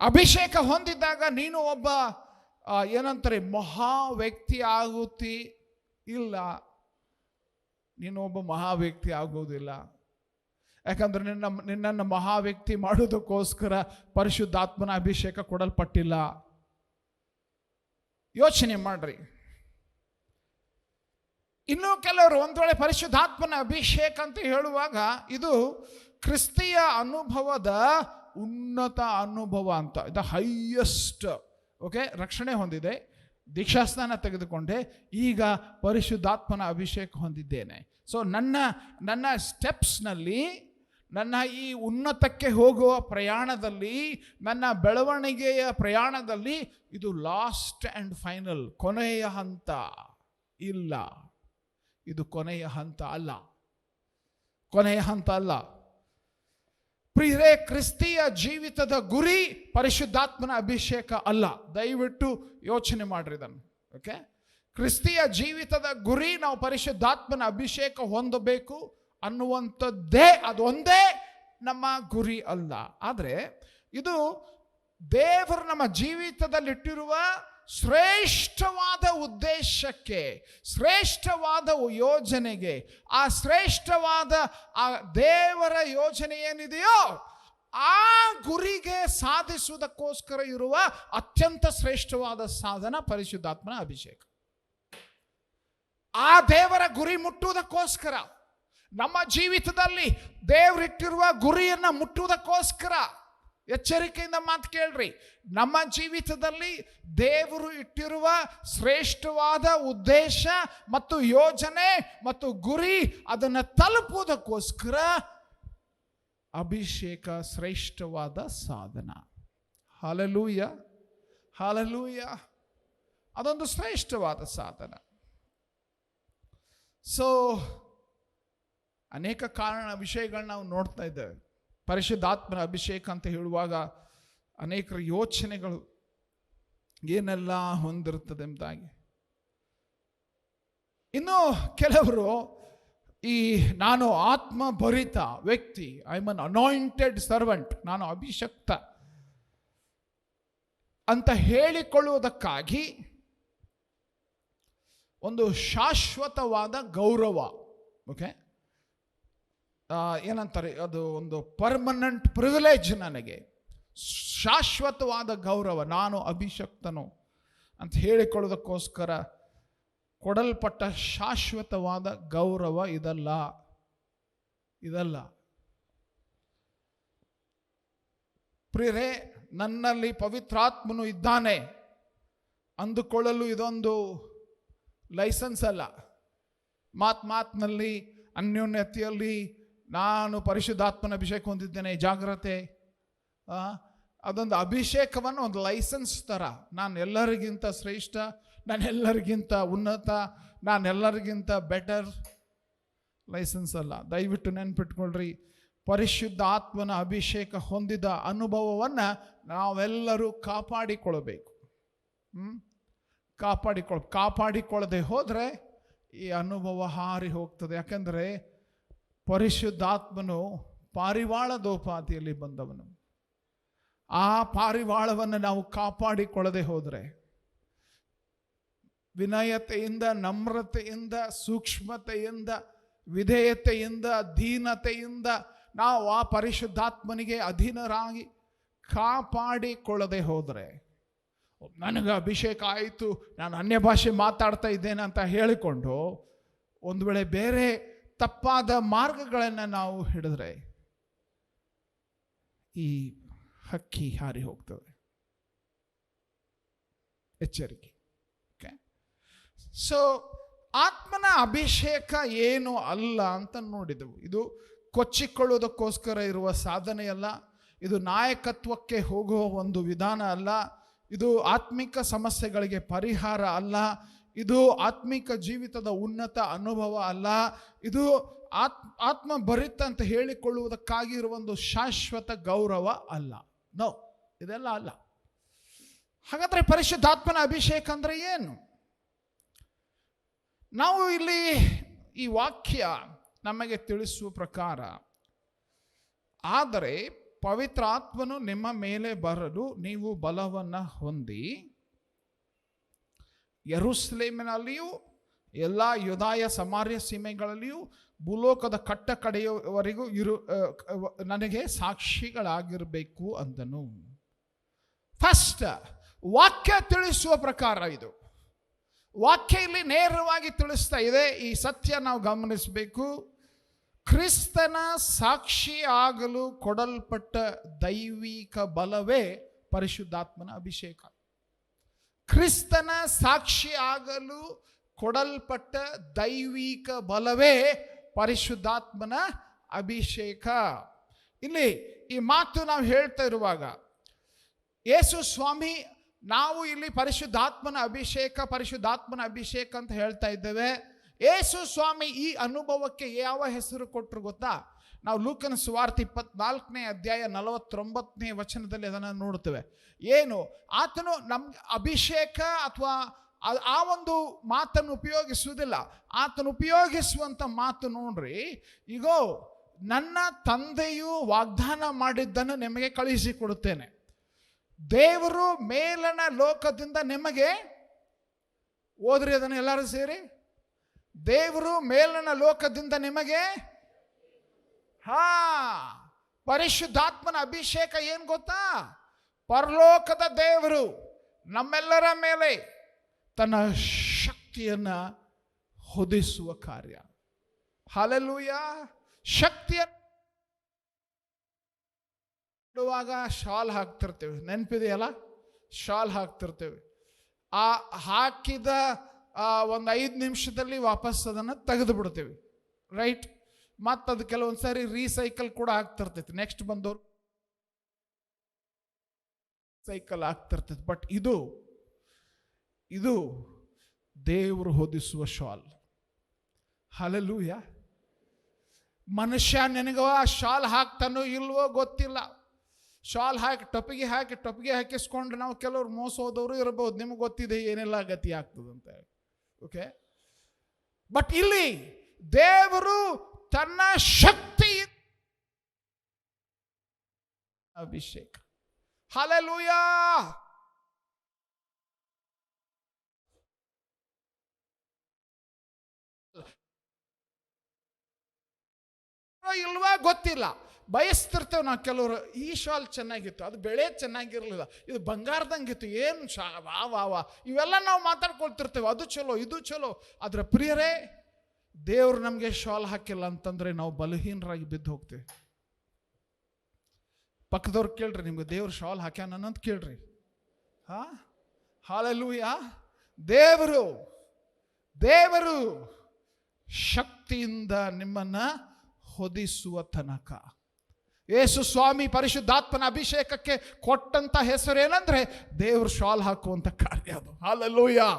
ಅಭಿಷೇಕ ಹೊಂದಿದ್ದಾಗ ನೀನು ಒಬ್ಬ ಏನಂತಾರೆ ಮಹಾ ವ್ಯಕ್ತಿ ಆಗುತ್ತಿ ಇಲ್ಲ, ನೀನು ಒಬ್ಬ ಮಹಾ ವ್ಯಕ್ತಿ ಆಗುವುದಿಲ್ಲ. ಯಾಕಂದ್ರೆ ನಿನ್ನನ್ನು ಮಹಾ ವ್ಯಕ್ತಿ ಮಾಡೋದಕ್ಕೋಸ್ಕರ ಪರಿಶುದ್ಧಾತ್ಮನ ಅಭಿಷೇಕ ಕೊಡಲ್ಪಟ್ಟಿಲ್ಲ. ಯೋಚನೆ ಮಾಡ್ರಿ. ಇನ್ನು ಕೆಲವರು ಒಂದು ವೇಳೆ ಪರಿಶುದ್ಧಾತ್ಮನ ಅಭಿಷೇಕ ಅಂತ ಹೇಳುವಾಗ ಇದು ಕ್ರಿಸ್ತಿಯ ಅನುಭವದ ಉನ್ನತ ಅನುಭವ ಅಂತ, ಇದು ಹೈಯೆಸ್ಟ್. ಓಕೆ, ರಕ್ಷಣೆ ಹೊಂದಿದೆ, ದೀಕ್ಷಾಸ್ನಾನ ತೆಗೆದುಕೊಂಡೆ, ಈಗ ಪರಿಶುದ್ಧಾತ್ಮನ ಅಭಿಷೇಕ ಹೊಂದಿದ್ದೇನೆ. ಸೊ ನನ್ನ ಸ್ಟೆಪ್ಸ್ನಲ್ಲಿ, ನನ್ನ ಈ ಉನ್ನತಕ್ಕೆ ಹೋಗುವ ಪ್ರಯಾಣದಲ್ಲಿ, ನನ್ನ ಬೆಳವಣಿಗೆಯ ಪ್ರಯಾಣದಲ್ಲಿ ಇದು ಲಾಸ್ಟ್ ಆ್ಯಂಡ್ ಫೈನಲ್, ಕೊನೆಯ ಹಂತ ಇಲ್ಲ. ಇದು ಕೊನೆಯ ಹಂತ ಅಲ್ಲ, ಕೊನೆಯ ಹಂತ ಅಲ್ಲ. ಪ್ರಿಯರೇ, ಕ್ರಿಸ್ತಿಯ ಜೀವಿತದ ಗುರಿ ಪರಿಶುದ್ಧಾತ್ಮನ ಅಭಿಷೇಕ ಅಲ್ಲ. ದಯವಿಟ್ಟು ಯೋಚನೆ ಮಾಡ್ರಿ ಇದನ್ನು. ಓಕೆ, ಕ್ರಿಸ್ತಿಯ ಜೀವಿತದ ಗುರಿ ನಾವು ಪರಿಶುದ್ಧಾತ್ಮನ ಅಭಿಷೇಕ ಹೊಂದಬೇಕು ಅನ್ನುವಂಥದ್ದೇ, ಅದೊಂದೇ ನಮ್ಮ ಗುರಿ ಅಲ್ಲ. ಆದರೆ ಇದು ದೇವರು ನಮ್ಮ ಜೀವಿತದಲ್ಲಿಟ್ಟಿರುವ ಶ್ರೇಷ್ಠವಾದ ಉದ್ದೇಶಕ್ಕೆ, ಶ್ರೇಷ್ಠವಾದ ಯೋಜನೆಗೆ, ಆ ಶ್ರೇಷ್ಠವಾದ ಆ ದೇವರ ಯೋಜನೆ ಏನಿದೆಯೋ ಆ ಗುರಿಗೆ ಸಾಧಿಸುವುದಕ್ಕೋಸ್ಕರ ಇರುವ ಅತ್ಯಂತ ಶ್ರೇಷ್ಠವಾದ ಸಾಧನ ಪರಿಶುದ್ಧಾತ್ಮನ ಅಭಿಷೇಕ. ಆ ದೇವರ ಗುರಿ ಮುಟ್ಟುವುದಕ್ಕೋಸ್ಕರ, ನಮ್ಮ ಜೀವಿತದಲ್ಲಿ ದೇವರಿಟ್ಟಿರುವ ಗುರಿಯನ್ನು ಮುಟ್ಟುವುದಕ್ಕೋಸ್ಕರ, ಎಚ್ಚರಿಕೆಯಿಂದ ಮಾತು ಕೇಳ್ರಿ, ನಮ್ಮ ಜೀವಿತದಲ್ಲಿ ದೇವರು ಇಟ್ಟಿರುವ ಶ್ರೇಷ್ಠವಾದ ಉದ್ದೇಶ ಮತ್ತು ಯೋಜನೆ ಮತ್ತು ಗುರಿ, ಅದನ್ನು ತಲುಪುವುದಕ್ಕೋಸ್ಕರ ಅಭಿಷೇಕ ಶ್ರೇಷ್ಠವಾದ ಸಾಧನ. Hallelujah, hallelujah. ಅದೊಂದು ಶ್ರೇಷ್ಠವಾದ ಸಾಧನ. ಸೊ ಅನೇಕ ಕಾರಣ ವಿಷಯಗಳನ್ನ ನಾವು ನೋಡ್ತಾ ಇದ್ದೇವೆ. ಪರಿಶುದ್ಧಾತ್ಮನ ಅಭಿಷೇಕ ಅಂತ ಹೇಳುವಾಗ ಅನೇಕರ ಯೋಚನೆಗಳು ಏನೆಲ್ಲ ಹೊಂದಿರುತ್ತದೆ ಎಂಬುದಾಗಿ. ಇನ್ನು ಕೆಲವರು ನಾನು ಆತ್ಮಭರಿತ ವ್ಯಕ್ತಿ, I am an anointed servant, ನಾನು ಅಭಿಷಕ್ತ ಅಂತ ಹೇಳಿಕೊಳ್ಳುವುದಕ್ಕಾಗಿ ಒಂದು ಶಾಶ್ವತವಾದ ಗೌರವ, ಓಕೆ, ಏನಂತಾರೆ, ಅದು ಒಂದು ಪರ್ಮನೆಂಟ್ ಪ್ರಿವಿಲೇಜ್, ನನಗೆ ಶಾಶ್ವತವಾದ ಗೌರವ, ನಾನು ಅಭಿಷಕ್ತನು ಅಂತ ಹೇಳಿಕೊಳ್ಳೋದಕ್ಕೋಸ್ಕರ ಕೊಡಲ್ಪಟ್ಟ ಶಾಶ್ವತವಾದ ಗೌರವ ಇದಲ್ಲ. ಪ್ರಿಯರೇ, ನನ್ನಲ್ಲಿ ಪವಿತ್ರಾತ್ಮನು ಇದ್ದಾನೆ ಅಂದುಕೊಳ್ಳಲು ಇದೊಂದು ಲೈಸೆನ್ಸ್ ಅಲ್ಲ. ಮಾತಿನಲ್ಲಿ, ಅನ್ಯೋನ್ಯತೆಯಲ್ಲಿ ನಾನು ಪರಿಶುದ್ಧಾತ್ಮನ ಅಭಿಷೇಕ ಹೊಂದಿದ್ದೇನೆ, ಜಾಗ್ರತೆ, ಅದೊಂದು ಅಭಿಷೇಕವನ್ನು ಒಂದು ಲೈಸೆನ್ಸ್ ಥರ, ನಾನು ಎಲ್ಲರಿಗಿಂತ ಶ್ರೇಷ್ಠ, ನಾನೆಲ್ಲರಿಗಿಂತ ಉನ್ನತ, ನಾನೆಲ್ಲರಿಗಿಂತ ಬೆಟರ್, ಲೈಸೆನ್ಸ್ ಅಲ್ಲ. ದಯವಿಟ್ಟು ನೆನ್ಪಿಟ್ಕೊಳ್ರಿ, ಪರಿಶುದ್ಧ ಆತ್ಮನ ಅಭಿಷೇಕ ಹೊಂದಿದ ಅನುಭವವನ್ನು ನಾವೆಲ್ಲರೂ ಕಾಪಾಡಿಕೊಳ್ಳಬೇಕು. ಕಾಪಾಡಿಕೊಳ್ಳದೆ ಹೋದರೆ ಈ ಅನುಭವ ಹಾರಿ ಹೋಗ್ತದೆ. ಯಾಕೆಂದರೆ ಪರಿಶುದ್ಧಾತ್ಮನು ಪಾರಿವಾಳದೋಪಾದಿಯಲ್ಲಿ ಬಂದವನು. ಆ ಪಾರಿವಾಳವನ್ನು ನಾವು ಕಾಪಾಡಿಕೊಳ್ಳದೆ ಹೋದರೆ, ವಿನಯತೆಯಿಂದ, ನಮ್ರತೆಯಿಂದ, ಸೂಕ್ಷ್ಮತೆಯಿಂದ, ವಿಧೇಯತೆಯಿಂದ, ದೀನತೆಯಿಂದ ನಾವು ಆ ಪರಿಶುದ್ಧಾತ್ಮನಿಗೆ ಅಧೀನರಾಗಿ ಕಾಪಾಡಿಕೊಳ್ಳದೆ ಹೋದರೆ, ನನಗೆ ಅಭಿಷೇಕ ಆಯಿತು, ನಾನು ಅನ್ಯ ಭಾಷೆ ಮಾತಾಡ್ತಾ ಇದ್ದೇನೆ ಅಂತ ಹೇಳಿಕೊಂಡು ಒಂದು ವೇಳೆ ಬೇರೆ ತಪ್ಪಾದ ಮಾರ್ಗಗಳನ್ನು ನಾವು ಹಿಡಿದ್ರೆ ಈ ಹಕ್ಕಿ ಹಾರಿ ಹೋಗ್ತದೆ. ಎಚ್ಚರಿಕೆ. ಓಕೆ, ಸೊ ಆತ್ಮನ ಅಭಿಷೇಕ ಏನು ಅಲ್ಲ ಅಂತ ನೋಡಿದೆವು. ಇದು ಕೊಚ್ಚಿಕೊಳ್ಳುವುದಕ್ಕೋಸ್ಕರ ಇರುವ ಸಾಧನೆಯಲ್ಲ, ಇದು ನಾಯಕತ್ವಕ್ಕೆ ಹೋಗುವ ಒಂದು ವಿಧಾನ ಅಲ್ಲ, ಇದು ಆತ್ಮಿಕ ಸಮಸ್ಯೆಗಳಿಗೆ ಪರಿಹಾರ ಅಲ್ಲ, ಇದು ಆತ್ಮಿಕ ಜೀವಿತದ ಉನ್ನತ ಅನುಭವ ಅಲ್ಲ, ಇದು ಆತ್ಮಭರಿತ ಅಂತ ಹೇಳಿಕೊಳ್ಳುವುದಕ್ಕಾಗಿ ಇರುವ ಒಂದು ಶಾಶ್ವತ ಗೌರವ ಅಲ್ಲ. ನೋ, ಇದೆಲ್ಲ ಅಲ್ಲ. ಹಾಗಾದರೆ ಪರಿಶುದ್ಧಾತ್ಮನ ಅಭಿಷೇಕ ಅಂದರೆ ಏನು? ನಾವು ಇಲ್ಲಿ ಈ ವಾಕ್ಯ ನಮಗೆ ತಿಳಿಸುವ ಪ್ರಕಾರ, ಆದರೆ ಪವಿತ್ರ ಆತ್ಮನು ನಿಮ್ಮ ಮೇಲೆ ಬರಲು ನೀವು ಬಲವನ್ನು ಹೊಂದಿ ಯೆರೂಸಲೇಮಿನಲ್ಲಿಯೂ ಎಲ್ಲ ಯೂದಾಯ ಸಮಾರ್ಯ ಸೀಮೆಗಳಲ್ಲಿಯೂ ಭೂಲೋಕದ ಕಟ್ಟ ಕಡೆಯವರೆಗೂ ನನಗೆ ಸಾಕ್ಷಿಗಳಾಗಿರಬೇಕು ಅಂದನು. ಫಸ್ಟ್ ವಾಕ್ಯ ತಿಳಿಸುವ ಪ್ರಕಾರ ಇದು. ವಾಕ್ಯ ಇಲ್ಲಿ ನೇರವಾಗಿ ತಿಳಿಸ್ತಾ ಇದೆ. ಈ ಸತ್ಯ ನಾವು ಗಮನಿಸಬೇಕು. ಕ್ರಿಸ್ತನ ಸಾಕ್ಷಿ ಆಗಲು ಕೊಡಲ್ಪಟ್ಟ ದೈವಿಕ ಬಲವೇ ಪರಿಶುದ್ಧಾತ್ಮನ ಅಭಿಷೇಕ. ಕ್ರಿಸ್ತನ ಸಾಕ್ಷಿ ಆಗಲು ಕೊಡಲ್ಪಟ್ಟ ದೈವಿಕ ಬಲವೇ ಪರಿಶುದ್ಧಾತ್ಮನ ಅಭಿಷೇಕ. ಇಲ್ಲಿ ಈ ಮಾತು ನಾವು ಹೇಳ್ತಾ ಇರುವಾಗ ಯೇಸು ಸ್ವಾಮಿ, ನಾವು ಇಲ್ಲಿ ಪರಿಶುದ್ಧಾತ್ಮನ ಅಭಿಷೇಕ ಅಂತ ಹೇಳ್ತಾ ಇದ್ದೇವೆ. ಯೇಸು ಸ್ವಾಮಿ ಈ ಅನುಭವಕ್ಕೆ ಯಾವ ಹೆಸರು ಕೊಟ್ಟರು ಗೊತ್ತಾ? ನಾವು ಲೂಕನ ಸುವಾರ್ತೆ 24ನೇ ಅಧ್ಯಾಯ 49ನೇ ವಚನದಲ್ಲಿ ಅದನ್ನು ನೋಡ್ತೇವೆ. ಏನು ಆತನು ನಮ್ಗೆ ಅಭಿಷೇಕ ಅಥವಾ ಆ ಒಂದು ಮಾತನ್ನು ಉಪಯೋಗಿಸುವುದಿಲ್ಲ. ಆತನು ಉಪಯೋಗಿಸುವಂಥ ಮಾತು ನೋಡ್ರಿ, ಈಗೋ ನನ್ನ ತಂದೆಯು ವಾಗ್ದಾನ ಮಾಡಿದ್ದನ್ನು ನಿಮಗೆ ಕಳುಹಿಸಿಕೊಡುತ್ತೇನೆ. ದೇವರು ಮೇಲನ ಲೋಕದಿಂದ ನಿಮಗೆ, ಓದ್ರಿ ಅದನ್ನು ಎಲ್ಲರೂ ಸೇರಿ, ದೇವರು ಮೇಲನ ಲೋಕದಿಂದ ನಿಮಗೆ, ಪರಿಶುದ್ಧಾತ್ಮನ ಅಭಿಷೇಕ ಏನು ಗೊತ್ತಾ? ಪರಲೋಕದ ದೇವರು ನಮ್ಮೆಲ್ಲರ ಮೇಲೆ ತನ್ನ ಶಕ್ತಿಯನ್ನ ಹೊದಿಸುವ ಕಾರ್ಯ. ಹಲ್ಲೆಲೂಯಾ. ಶಕ್ತಿಯ ಶಾಲ್ ಹಾಕ್ತಿರ್ತೇವೆ, ನೆನಪಿದೆಯಲ್ಲ? ಶಾಲ್ ಹಾಕ್ತಿರ್ತೇವೆ. ಆ ಹಾಕಿದ ಒಂದು 5 ನಿಮಿಷದಲ್ಲಿ ವಾಪಸ್ ಅದನ್ನು ತೆಗೆದು ಬಿಡ್ತೇವೆ, ರೈಟ್? ಮತ್ತು ಅದು ಕೆಲವೊಂದು ಸಾರಿ ರೀಸೈಕಲ್ ಕೂಡ ಆಗ್ತಿರ್ತೈತಿ. ನೆಕ್ಸ್ಟ್ ಬಂದವರು ಸೈಕಲ್ ಆಗ್ತಿರ್ತೈತಿ. ಬಟ್ ಇದು ದೇವರು ಹೊದಿಸುವ ಶಾಲ್. ಹಲ್ಲೆಲೂಯಾ. ಮನುಷ್ಯ ನಿನಗವ ಶಾಲ್ ಹಾಕ್ತಾನೋ ಇಲ್ವೋ ಗೊತ್ತಿಲ್ಲ. ಶಾಲ್ ಹಾಕಿ ಟೊಪಿಗೆ ಹಾಕಿಸ್ಕೊಂಡು ನಾವು ಕೆಲವರು ಮೋಸ ಹೋದವರು ಇರಬಹುದು. ನಿಮಗೆ ಗೊತ್ತಿದೆ ಏನೆಲ್ಲ ಗತಿ ಆಗ್ತದಂತ. ಓಕೆ, ಬಟ್ ಇಲ್ಲಿ ದೇವರು ತನ್ನ ಶಕ್ತಿ ಅಭಿಷೇಕ. ಹಲ್ಲೆಲೂಯಾ. ಇಲ್ವಾ ಗೊತ್ತಿಲ್ಲ, ಬಯಸ್ತಿರ್ತೇವೆ ನಾವು ಕೆಲವರು. ಈ ಶಾಲ್ ಚೆನ್ನಾಗಿತ್ತು, ಅದು ಬೆಳೆ ಚೆನ್ನಾಗಿರಲಿಲ್ಲ, ಇದು ಬಂಗಾರದಂಗಿತ್ತು, ಏನು ವಾ ಇವೆಲ್ಲ ನಾವು ಮಾತಾಡ್ಕೊಳ್ತಿರ್ತೇವೆ. ಅದು ಚಲೋ, ಇದು ಚಲೋ. ಆದ್ರೆ ಪ್ರಿಯರೇ, ದೇವ್ರು ನಮಗೆ ಶಾಲ್ ಹಾಕಿಲ್ಲ ಅಂತಂದ್ರೆ ನಾವು ಬಲಹೀನರಾಗಿ ಬಿದ್ದು ಹೋಗ್ತೇವೆ. ಪಕ್ಕದವ್ರು ಕೇಳ್ರಿ, ನಿಮ್ಗೆ ದೇವ್ರು ಶಾಲ್ ಹಾಕ್ಯಾನ ಅಂತ ಕೇಳ್ರಿ. ಹಲ್ಲೆಲೂಯಾ. ದೇವರು ಶಕ್ತಿಯಿಂದ ನಿಮ್ಮನ್ನ ಹೊದಿಸುವ ತನಕ. ಯೇಸು ಸ್ವಾಮಿ ಪರಿಶುದ್ಧಾತ್ಮನ ಅಭಿಷೇಕಕ್ಕೆ ಕೊಟ್ಟಂತ ಹೆಸರೇನಂದ್ರೆ ದೇವರು ಶಾಲ್ ಹಾಕುವಂತ ಕಾರ್ಯ. ಅದು ಹಲ್ಲೆಲೂಯಾ.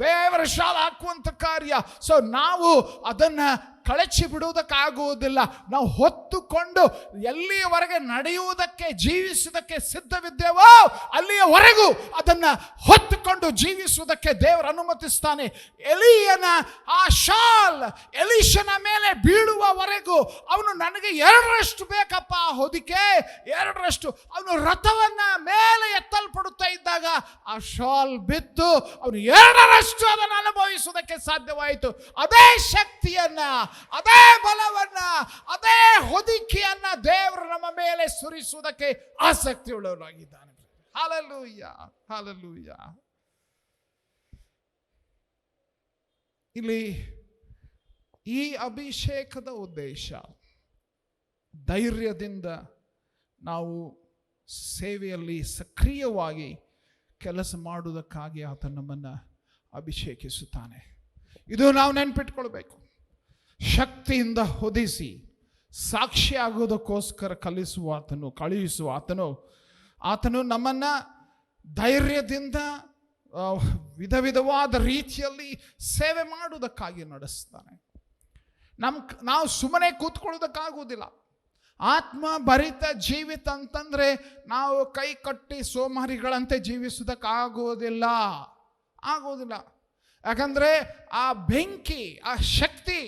ದೇವರ ಶಾಲ್ ಹಾಕುವಂತ ಕಾರ್ಯ. ಸೊ ನಾವು ಅದನ್ನ ಕಳಚಿ ಬಿಡುವುದಕ್ಕಾಗುವುದಿಲ್ಲ. ನಾವು ಹೊತ್ತುಕೊಂಡು ಎಲ್ಲಿಯವರೆಗೆ ನಡೆಯುವುದಕ್ಕೆ, ಜೀವಿಸುವುದಕ್ಕೆ ಸಿದ್ಧವಿದ್ದೇವೋ ಅಲ್ಲಿಯವರೆಗೂ ಅದನ್ನ ಹೊತ್ತುಕೊಂಡು ಜೀವಿಸುವುದಕ್ಕೆ ದೇವರು ಅನುಮತಿಸ್ತಾನೆ. ಎಲಿಯನ ಆ ಶಾಲ್ ಎಲೀಷನ ಮೇಲೆ ಬೀಳುವವರೆಗೂ ಅವನು, ನನಗೆ 2ರಷ್ಟು ಬೇಕಪ್ಪ ಹೊದಿಕೆ, 2ರಷ್ಟು. ಅವನು ರಥವನ್ನ ಮೇಲೆ ಎತ್ತಲ್ಪಡುತ್ತಾ ಇದ್ದಾಗ ಆ ಶಾಲ್ ಬಿತ್ತು, ಅವನು 2ರಷ್ಟು ಅದನ್ನು ಅನುಭವಿಸುವುದಕ್ಕೆ ಸಾಧ್ಯವಾಯಿತು. ಅದೇ ಶಕ್ತಿಯನ್ನ, ಅದೇ ಬಲವನ್ನ, ಅದೇ ಹೊದಿಕೆಯನ್ನ ದೇವರು ನಮ್ಮ ಮೇಲೆ ಸುರಿಸುವುದಕ್ಕೆ ಆಸಕ್ತಿ ಉಳ್ಳವನಾಗಿದ್ದಾನೆ. Hallelujah, hallelujah. ಇಲ್ಲಿ ಈ ಅಭಿಷೇಕದ ಉದ್ದೇಶ ಧೈರ್ಯದಿಂದ ನಾವು ಸೇವೆಯಲ್ಲಿ ಸಕ್ರಿಯವಾಗಿ ಕೆಲಸ ಮಾಡುವುದಕ್ಕಾಗಿ ಆತ ನಮ್ಮನ್ನು ಅಭಿಷೇಕಿಸುತ್ತಾನೆ. ಇದು ನಾವು ನೆನಪಿಟ್ಕೊಳ್ಬೇಕು. ಶಕ್ತಿಯಿಂದ ಹೊದಿಸಿ ಸಾಕ್ಷಿಯಾಗುವುದಕ್ಕೋಸ್ಕರ ಕಳುಹಿಸುವ ಆತನು ನಮ್ಮನ್ನು ಧೈರ್ಯದಿಂದ ವಿಧವಾದ ರೀತಿಯಲ್ಲಿ ಸೇವೆ ಮಾಡುವುದಕ್ಕಾಗಿ ನಡೆಸ್ತಾನೆ. ನಾವು ಸುಮ್ಮನೆ ಕೂತ್ಕೊಳ್ಳೋದಕ್ಕಾಗುವುದಿಲ್ಲ. ಆತ್ಮ ಭರಿತ ಜೀವಿತ ಅಂತಂದ್ರೆ ನಾವು ಕೈ ಕಟ್ಟಿ ಸೋಮಾರಿಗಳಂತೆ ಜೀವಿಸುವುದಕ್ಕಾಗುವುದಿಲ್ಲ. ಯಾಕಂದ್ರೆ ಆ ಬೆಂಕಿ, ಆ ಶಕ್ತಿ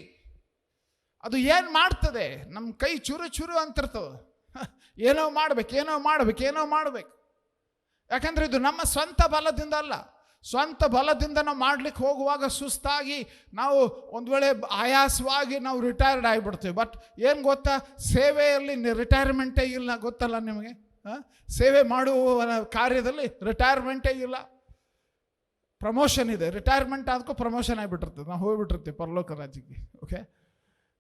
ಅದು ಏನು ಮಾಡ್ತದೆ? ನಮ್ಮ ಕೈ ಚುರು ಅಂತಿರ್ತದೆ. ಏನೋ ಮಾಡ್ಬೇಕು. ಯಾಕಂದ್ರೆ ಇದು ನಮ್ಮ ಸ್ವಂತ ಬಲದಿಂದ ಅಲ್ಲ, ಸ್ವಂತ ಬಲದಿಂದ ನಾವು ಮಾಡ್ಲಿಕ್ಕೆ ಹೋಗುವಾಗ ಸುಸ್ತಾಗಿ ನಾವು ಒಂದು ವೇಳೆ ಆಯಾಸವಾಗಿ ನಾವು ರಿಟೈರ್ಡ್ ಆಗಿಬಿಡ್ತೀವಿ. ಬಟ್ ಏನು ಗೊತ್ತಾ, ಸೇವೆಯಲ್ಲಿ ರಿಟೈರ್ಮೆಂಟೇ ಇಲ್ಲ, ಗೊತ್ತಲ್ಲ ನಿಮಗೆ. ಸೇವೆ ಮಾಡುವ ಕಾರ್ಯದಲ್ಲಿ ರಿಟೈರ್ಮೆಂಟೇ ಇಲ್ಲ, ಪ್ರಮೋಷನ್ ಇದೆ. ರಿಟೈರ್ಮೆಂಟ್ ಆದಕ್ಕೂ ಪ್ರಮೋಷನ್ ಆಗಿಬಿಟ್ಟಿರ್ತದೆ, ನಾವು ಹೋಗ್ಬಿಟ್ಟಿರ್ತೀವಿ ಪರಲೋಕ ರಾಜ್ಯಕ್ಕೆ. ಓಕೆ,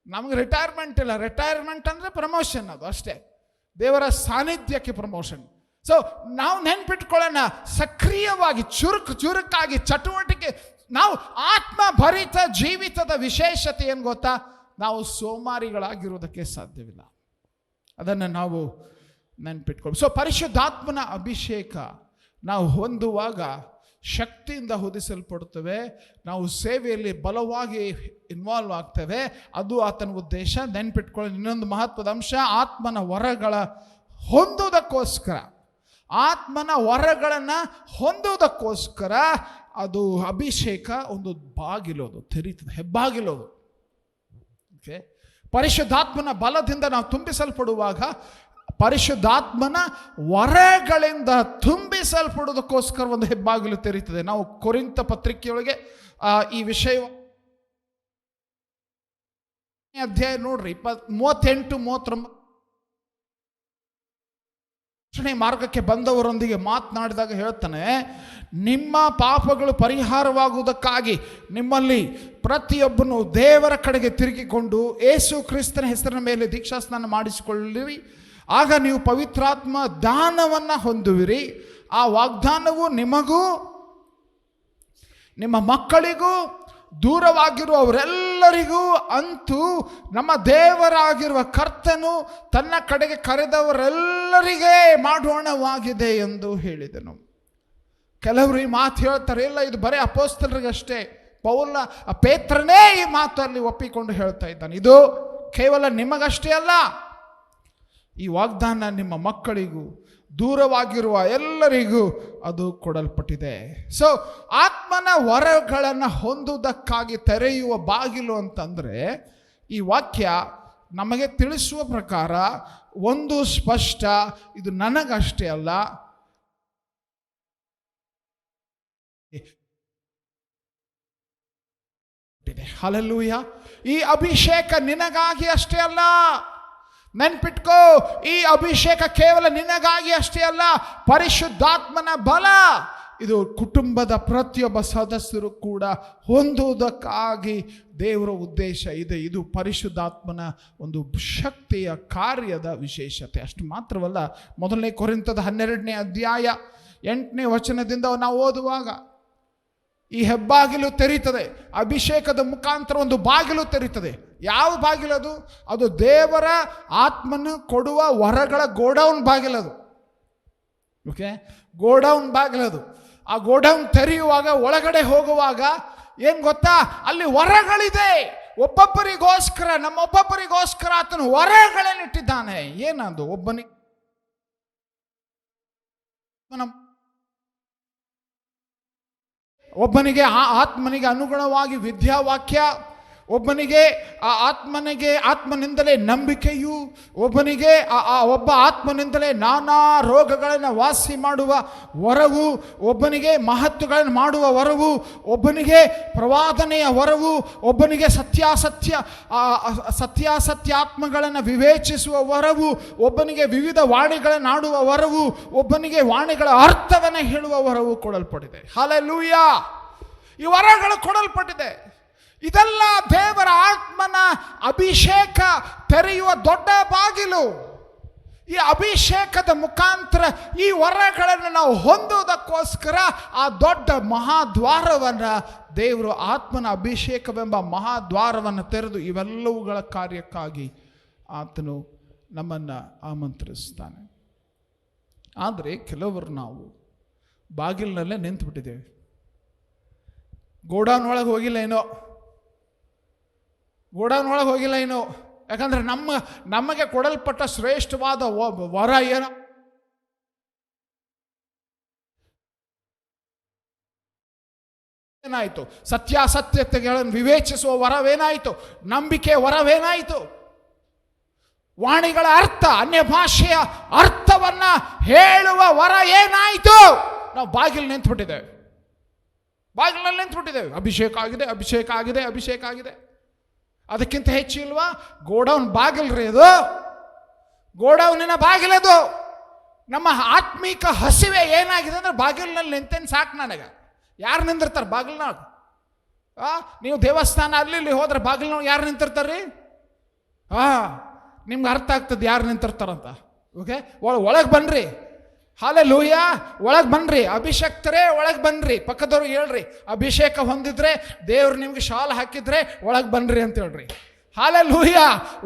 ನಮಗೆ ರಿಟೈರ್ಮೆಂಟ್ ಇಲ್ಲ. ರಿಟೈರ್ಮೆಂಟ್ ಅಂದರೆ ಪ್ರಮೋಷನ್, ಅದು ಅಷ್ಟೇ, ದೇವರ ಸಾನ್ನಿಧ್ಯಕ್ಕೆ ಪ್ರಮೋಷನ್. ಸೊ ನಾವು ನೆನ್ಪಿಟ್ಕೊಳ್ಳೋಣ, ಸಕ್ರಿಯವಾಗಿ ಚುರುಕಾಗಿ ಚಟುವಟಿಕೆ. ನಾವು ಆತ್ಮಭರಿತ ಜೀವಿತದ ವಿಶೇಷತೆ ಏನು ಗೊತ್ತಾ, ನಾವು ಸೋಮಾರಿಗಳಾಗಿರೋದಕ್ಕೆ ಸಾಧ್ಯವಿಲ್ಲ. ಅದನ್ನು ನಾವು ನೆನ್ಪಿಟ್ಕೊಳ್ಳಿ. ಸೊ ಪರಿಶುದ್ಧಾತ್ಮನ ಅಭಿಷೇಕ ನಾವು ಹೊಂದುವಾಗ ಶಕ್ತಿಯಿಂದ ಹೊದಿಸಲ್ಪಡ್ತೇವೆ, ನಾವು ಸೇವೆಯಲ್ಲಿ ಬಲವಾಗಿ ಇನ್ವಾಲ್ವ್ ಆಗ್ತೇವೆ. ಅದು ಆತನ ಉದ್ದೇಶ. ನೆನ್ಪಿಟ್ಕೊಳ್ಳಿ. ಇನ್ನೊಂದು ಮಹತ್ವದ ಅಂಶ, ಆತ್ಮನ ವರಗಳ ಹೊಂದುವುದಕ್ಕೋಸ್ಕರ, ಆತ್ಮನ ವರಗಳನ್ನು ಹೊಂದುವುದಕ್ಕೋಸ್ಕರ ಅದು ಅಭಿಷೇಕ ಒಂದು ಬಾಗಿಲೋದು ತೆರೀತದೆ, ಹೆಬ್ಬಾಗಿಲೋದು. ಓಕೆ, ಪರಿಶುದ್ಧಾತ್ಮನ ಬಲದಿಂದ ನಾವು ತುಂಬಿಸಲ್ಪಡುವಾಗ, ಪರಿಶುದ್ಧಾತ್ಮನ ವರಗಳಿಂದ ತುಂಬಿಸಲ್ಪಡುವುದಕ್ಕೋಸ್ಕರ ಒಂದು ಹೆಬ್ಬಾಗಿಲು ತೆರೀತದೆ. ನಾವು ಕೊರಿಂಥ ಪತ್ರಿಕೆಯೊಳಗೆ ಈ ವಿಷಯ ಅಧ್ಯಾಯ ನೋಡ್ರಿ, 38-39 ಮಾರ್ಗಕ್ಕೆ ಬಂದವರೊಂದಿಗೆ ಮಾತನಾಡಿದಾಗ ಹೇಳ್ತಾನೆ, ನಿಮ್ಮ ಪಾಪಗಳು ಪರಿಹಾರವಾಗುವುದಕ್ಕಾಗಿ ನಿಮ್ಮಲ್ಲಿ ಪ್ರತಿಯೊಬ್ಬನು ದೇವರ ಕಡೆಗೆ ತಿರುಗಿಕೊಂಡು ಯೇಸು ಕ್ರಿಸ್ತನ ಹೆಸರಿನ ಮೇಲೆ ದೀಕ್ಷಾಸ್ನಾನ ಮಾಡಿಸಿಕೊಳ್ಳಿರಿ, ಆಗ ನೀವು ಪವಿತ್ರಾತ್ಮ ದಾನವನ್ನು ಹೊಂದುವಿರಿ. ಆ ವಾಗ್ದಾನವು ನಿಮಗೂ ನಿಮ್ಮ ಮಕ್ಕಳಿಗೂ ದೂರವಾಗಿರುವವರೆಲ್ಲರಿಗೂ ಅಂತೂ ನಮ್ಮ ದೇವರಾಗಿರುವ ಕರ್ತನು ತನ್ನ ಕಡೆಗೆ ಕರೆದವರೆಲ್ಲರಿಗೆ ಮಾಡೋಣವಾಗಿದೆ ಎಂದು ಹೇಳಿದನು. ಕೆಲವರು ಈ ಮಾತು ಹೇಳ್ತಾರೆ, ಇಲ್ಲ ಇದು ಬರೀ ಅಪೊಸ್ತಲರಿಗಷ್ಟೇ. ಪೇತ್ರನೇ ಈ ಮಾತಲ್ಲಿ ಒಪ್ಪಿಕೊಂಡು ಹೇಳ್ತಾ ಇದ್ದಾನೆ, ಇದು ಕೇವಲ ನಿಮಗಷ್ಟೇ ಅಲ್ಲ, ಈ ವಾಗ್ದಾನ ನಿಮ್ಮ ಮಕ್ಕಳಿಗೂ ದೂರವಾಗಿರುವ ಎಲ್ಲರಿಗೂ ಅದು ಕೊಡಲ್ಪಟ್ಟಿದೆ. ಸೊ ಆತ್ಮನ ವರಗಳನ್ನು ಹೊಂದುವುದಕ್ಕಾಗಿ ತೆರೆಯುವ ಬಾಗಿಲು ಅಂತಂದರೆ, ಈ ವಾಕ್ಯ ನಮಗೆ ತಿಳಿಸುವ ಪ್ರಕಾರ ಒಂದು ಸ್ಪಷ್ಟ, ಇದು ನನಗಷ್ಟೇ ಅಲ್ಲ, ಹಲ್ಲೆಲೂಯ. ಈ ಅಭಿಷೇಕ ನಿನಗಾಗಿ ಅಷ್ಟೇ ಅಲ್ಲ, ನೆನ್ಪಿಟ್ಕೋ, ಈ ಅಭಿಷೇಕ ಕೇವಲ ನಿನಗಾಗಿ ಅಷ್ಟೇ ಅಲ್ಲ, ಪರಿಶುದ್ಧಾತ್ಮನ ಬಲ ಇದು ಕುಟುಂಬದ ಪ್ರತಿಯೊಬ್ಬ ಸದಸ್ಯರು ಕೂಡ ಹೊಂದುವುದಕ್ಕಾಗಿ ದೇವರ ಉದ್ದೇಶ ಇದೆ. ಇದು ಪರಿಶುದ್ಧಾತ್ಮನ ಒಂದು ಶಕ್ತಿಯ ಕಾರ್ಯದ ವಿಶೇಷತೆ. ಅಷ್ಟು ಮಾತ್ರವಲ್ಲ, 1 ಕೊರಿಂಥದ 12ನೇ ಅಧ್ಯಾಯ 8ನೇ ವಚನದಿಂದ ನಾವು ಓದುವಾಗ ಈ ಹೆಬ್ಬಾಗಿಲು ತೆರೀತದೆ. ಅಭಿಷೇಕದ ಮುಖಾಂತರ ಒಂದು ಬಾಗಿಲು ತೆರೀತದೆ. ಯಾವ ಬಾಗಿಲದು? ಅದು ದೇವರ ಆತ್ಮನ ಕೊಡುವ ವರಗಳ ಗೋಡೌನ್ ಬಾಗಿಲದು. ಓಕೆ, ಗೋಡೌನ್ ಬಾಗಿಲದು. ಆ ಗೋಡೌನ್ ತೆರೆಯುವಾಗ, ಒಳಗಡೆ ಹೋಗುವಾಗ ಏನು ಗೊತ್ತಾ, ಅಲ್ಲಿ ವರಗಳಿದೆ. ಒಬ್ಬೊಬ್ಬರಿಗೋಸ್ಕರ, ನಮ್ಮೊಬ್ಬೊಬ್ಬರಿಗೋಸ್ಕರ ಆತನು ವರಗಳನ್ನಿಟ್ಟಿದ್ದಾನೆ. ಏನದು? ಒಬ್ಬನಿಗೆ ಆ ಆತ್ಮನಿಗೆ ಅನುಗುಣವಾಗಿ ವಿದ್ಯಾವಾಕ್ಯ, ಒಬ್ಬನಿಗೆ ಆತ್ಮನಿಂದಲೇ ನಂಬಿಕೆಯು, ಒಬ್ಬನಿಗೆ ಒಬ್ಬ ಆತ್ಮನಿಂದಲೇ ನಾನಾ ರೋಗಗಳನ್ನು ವಾಸಿ ಮಾಡುವ ವರವು, ಒಬ್ಬನಿಗೆ ಮಹತ್ತುಗಳನ್ನು ಮಾಡುವ ವರವು, ಒಬ್ಬನಿಗೆ ಪ್ರವಾದನೆಯ ವರವು, ಒಬ್ಬನಿಗೆ ಸತ್ಯಾಸತ್ಯಾತ್ಮಗಳನ್ನು ವಿವೇಚಿಸುವ ವರವು, ಒಬ್ಬನಿಗೆ ವಿವಿಧ ವಾಣಿಗಳನ್ನು ಆಡುವ ವರವು, ಒಬ್ಬನಿಗೆ ವಾಣಿಗಳ ಅರ್ಥವನ್ನು ಹೇಳುವ ವರವು ಕೊಡಲ್ಪಟ್ಟಿದೆ. ಹಲ್ಲೆಲೂಯಾ. ಈ ವರಗಳು ಕೊಡಲ್ಪಟ್ಟಿದೆ. ಇದೆಲ್ಲ ದೇವರ ಆತ್ಮನ ಅಭಿಷೇಕ ತೆರೆಯುವ ದೊಡ್ಡ ಬಾಗಿಲು. ಈ ಅಭಿಷೇಕದ ಮುಖಾಂತರ ಈ ವರಗಳನ್ನು ನಾವು ಹೊಂದುವುದಕ್ಕೋಸ್ಕರ ಆ ದೊಡ್ಡ ಮಹಾದ್ವಾರವನ್ನು ದೇವರು, ಆತ್ಮನ ಅಭಿಷೇಕವೆಂಬ ಮಹಾದ್ವಾರವನ್ನು ತೆರೆದು ಇವೆಲ್ಲವುಗಳ ಕಾರ್ಯಕ್ಕಾಗಿ ಆತನು ನಮ್ಮನ್ನು ಆಮಂತ್ರಿಸ್ತಾನೆ. ಆದರೆ ಕೆಲವರು ನಾವು ಬಾಗಿಲಿನಲ್ಲೇ ನಿಂತುಬಿಟ್ಟಿದ್ದೇವೆ. ಗೋಡೌನ್ ಒಳಗೆ ಹೋಗಿಲ್ಲ ಏನೋ, ಯಾಕಂದ್ರೆ ನಮಗೆ ಕೊಡಲ್ಪಟ್ಟ ಶ್ರೇಷ್ಠವಾದ ವರ ಏನಾಯಿತು? ಸತ್ಯಾಸತ್ಯತೆಗಳನ್ನು ವಿವೇಚಿಸುವ ವರವೇನಾಯಿತು? ನಂಬಿಕೆ ವರವೇನಾಯಿತು? ವಾಣಿಗಳ ಅರ್ಥ, ಅನ್ಯ ಭಾಷೆಯ ಅರ್ಥವನ್ನ ಹೇಳುವ ವರ ಏನಾಯಿತು? ನಾವು ಬಾಗಿಲು ನಿಂತುಬಿಟ್ಟಿದ್ದೇವೆ. ಬಾಗಿಲಿನಲ್ಲಿ ನಿಂತ್ಬಿಟ್ಟಿದ್ದೇವೆ, ಅಭಿಷೇಕ ಆಗಿದೆ, ಅಭಿಷೇಕ ಆಗಿದೆ, ಅಭಿಷೇಕ ಆಗಿದೆ. ಅದಕ್ಕಿಂತ ಹೆಚ್ಚಿಲ್ವಾ? ಗೋಡೌನ್ ಬಾಗಿಲ್ರಿ ಅದು, ಗೋಡೌನಿನ ಬಾಗಿಲದು. ನಮ್ಮ ಆತ್ಮೀಕ ಹಸಿವೆ ಏನಾಗಿದೆ ಅಂದ್ರೆ ಬಾಗಿಲಿನಲ್ಲಿ ನಿಂತೇನು ಸಾಕು ನನಗೆ. ಯಾರು ನಿಂದಿರ್ತಾರೆ ಬಾಗಿಲ್ನಾಗ? ನೀವು ದೇವಸ್ಥಾನ ಅಲ್ಲಿ ಇಲ್ಲಿ ಹೋದ್ರೆ ಬಾಗಿಲ್ನಾಗ ಯಾರು ನಿಂತಿರ್ತಾರ್ರಿ? ನಿಮ್ಗೆ ಅರ್ಥ ಆಗ್ತದೆ ಯಾರು ನಿಂತಿರ್ತಾರಂತ. ಓಕೆ, ಒಳಗೆ ಬನ್ರಿ. ಹಾಲೆಲೂಯ, ಒಳಗೆ ಬನ್ರಿ. ಅಭಿಷಕ್ತರೇ ಒಳಗೆ ಬನ್ರಿ. ಪಕ್ಕದವ್ರಿಗೆ ಹೇಳ್ರಿ, ಅಭಿಷೇಕ ಹೊಂದಿದ್ರೆ ದೇವ್ರು ನಿಮ್ಗೆ ಶಾಲ್ ಹಾಕಿದ್ರೆ ಒಳಗೆ ಬನ್ರಿ ಅಂತ ಹೇಳ್ರಿ. ಹಾಲೆಲೂಯ,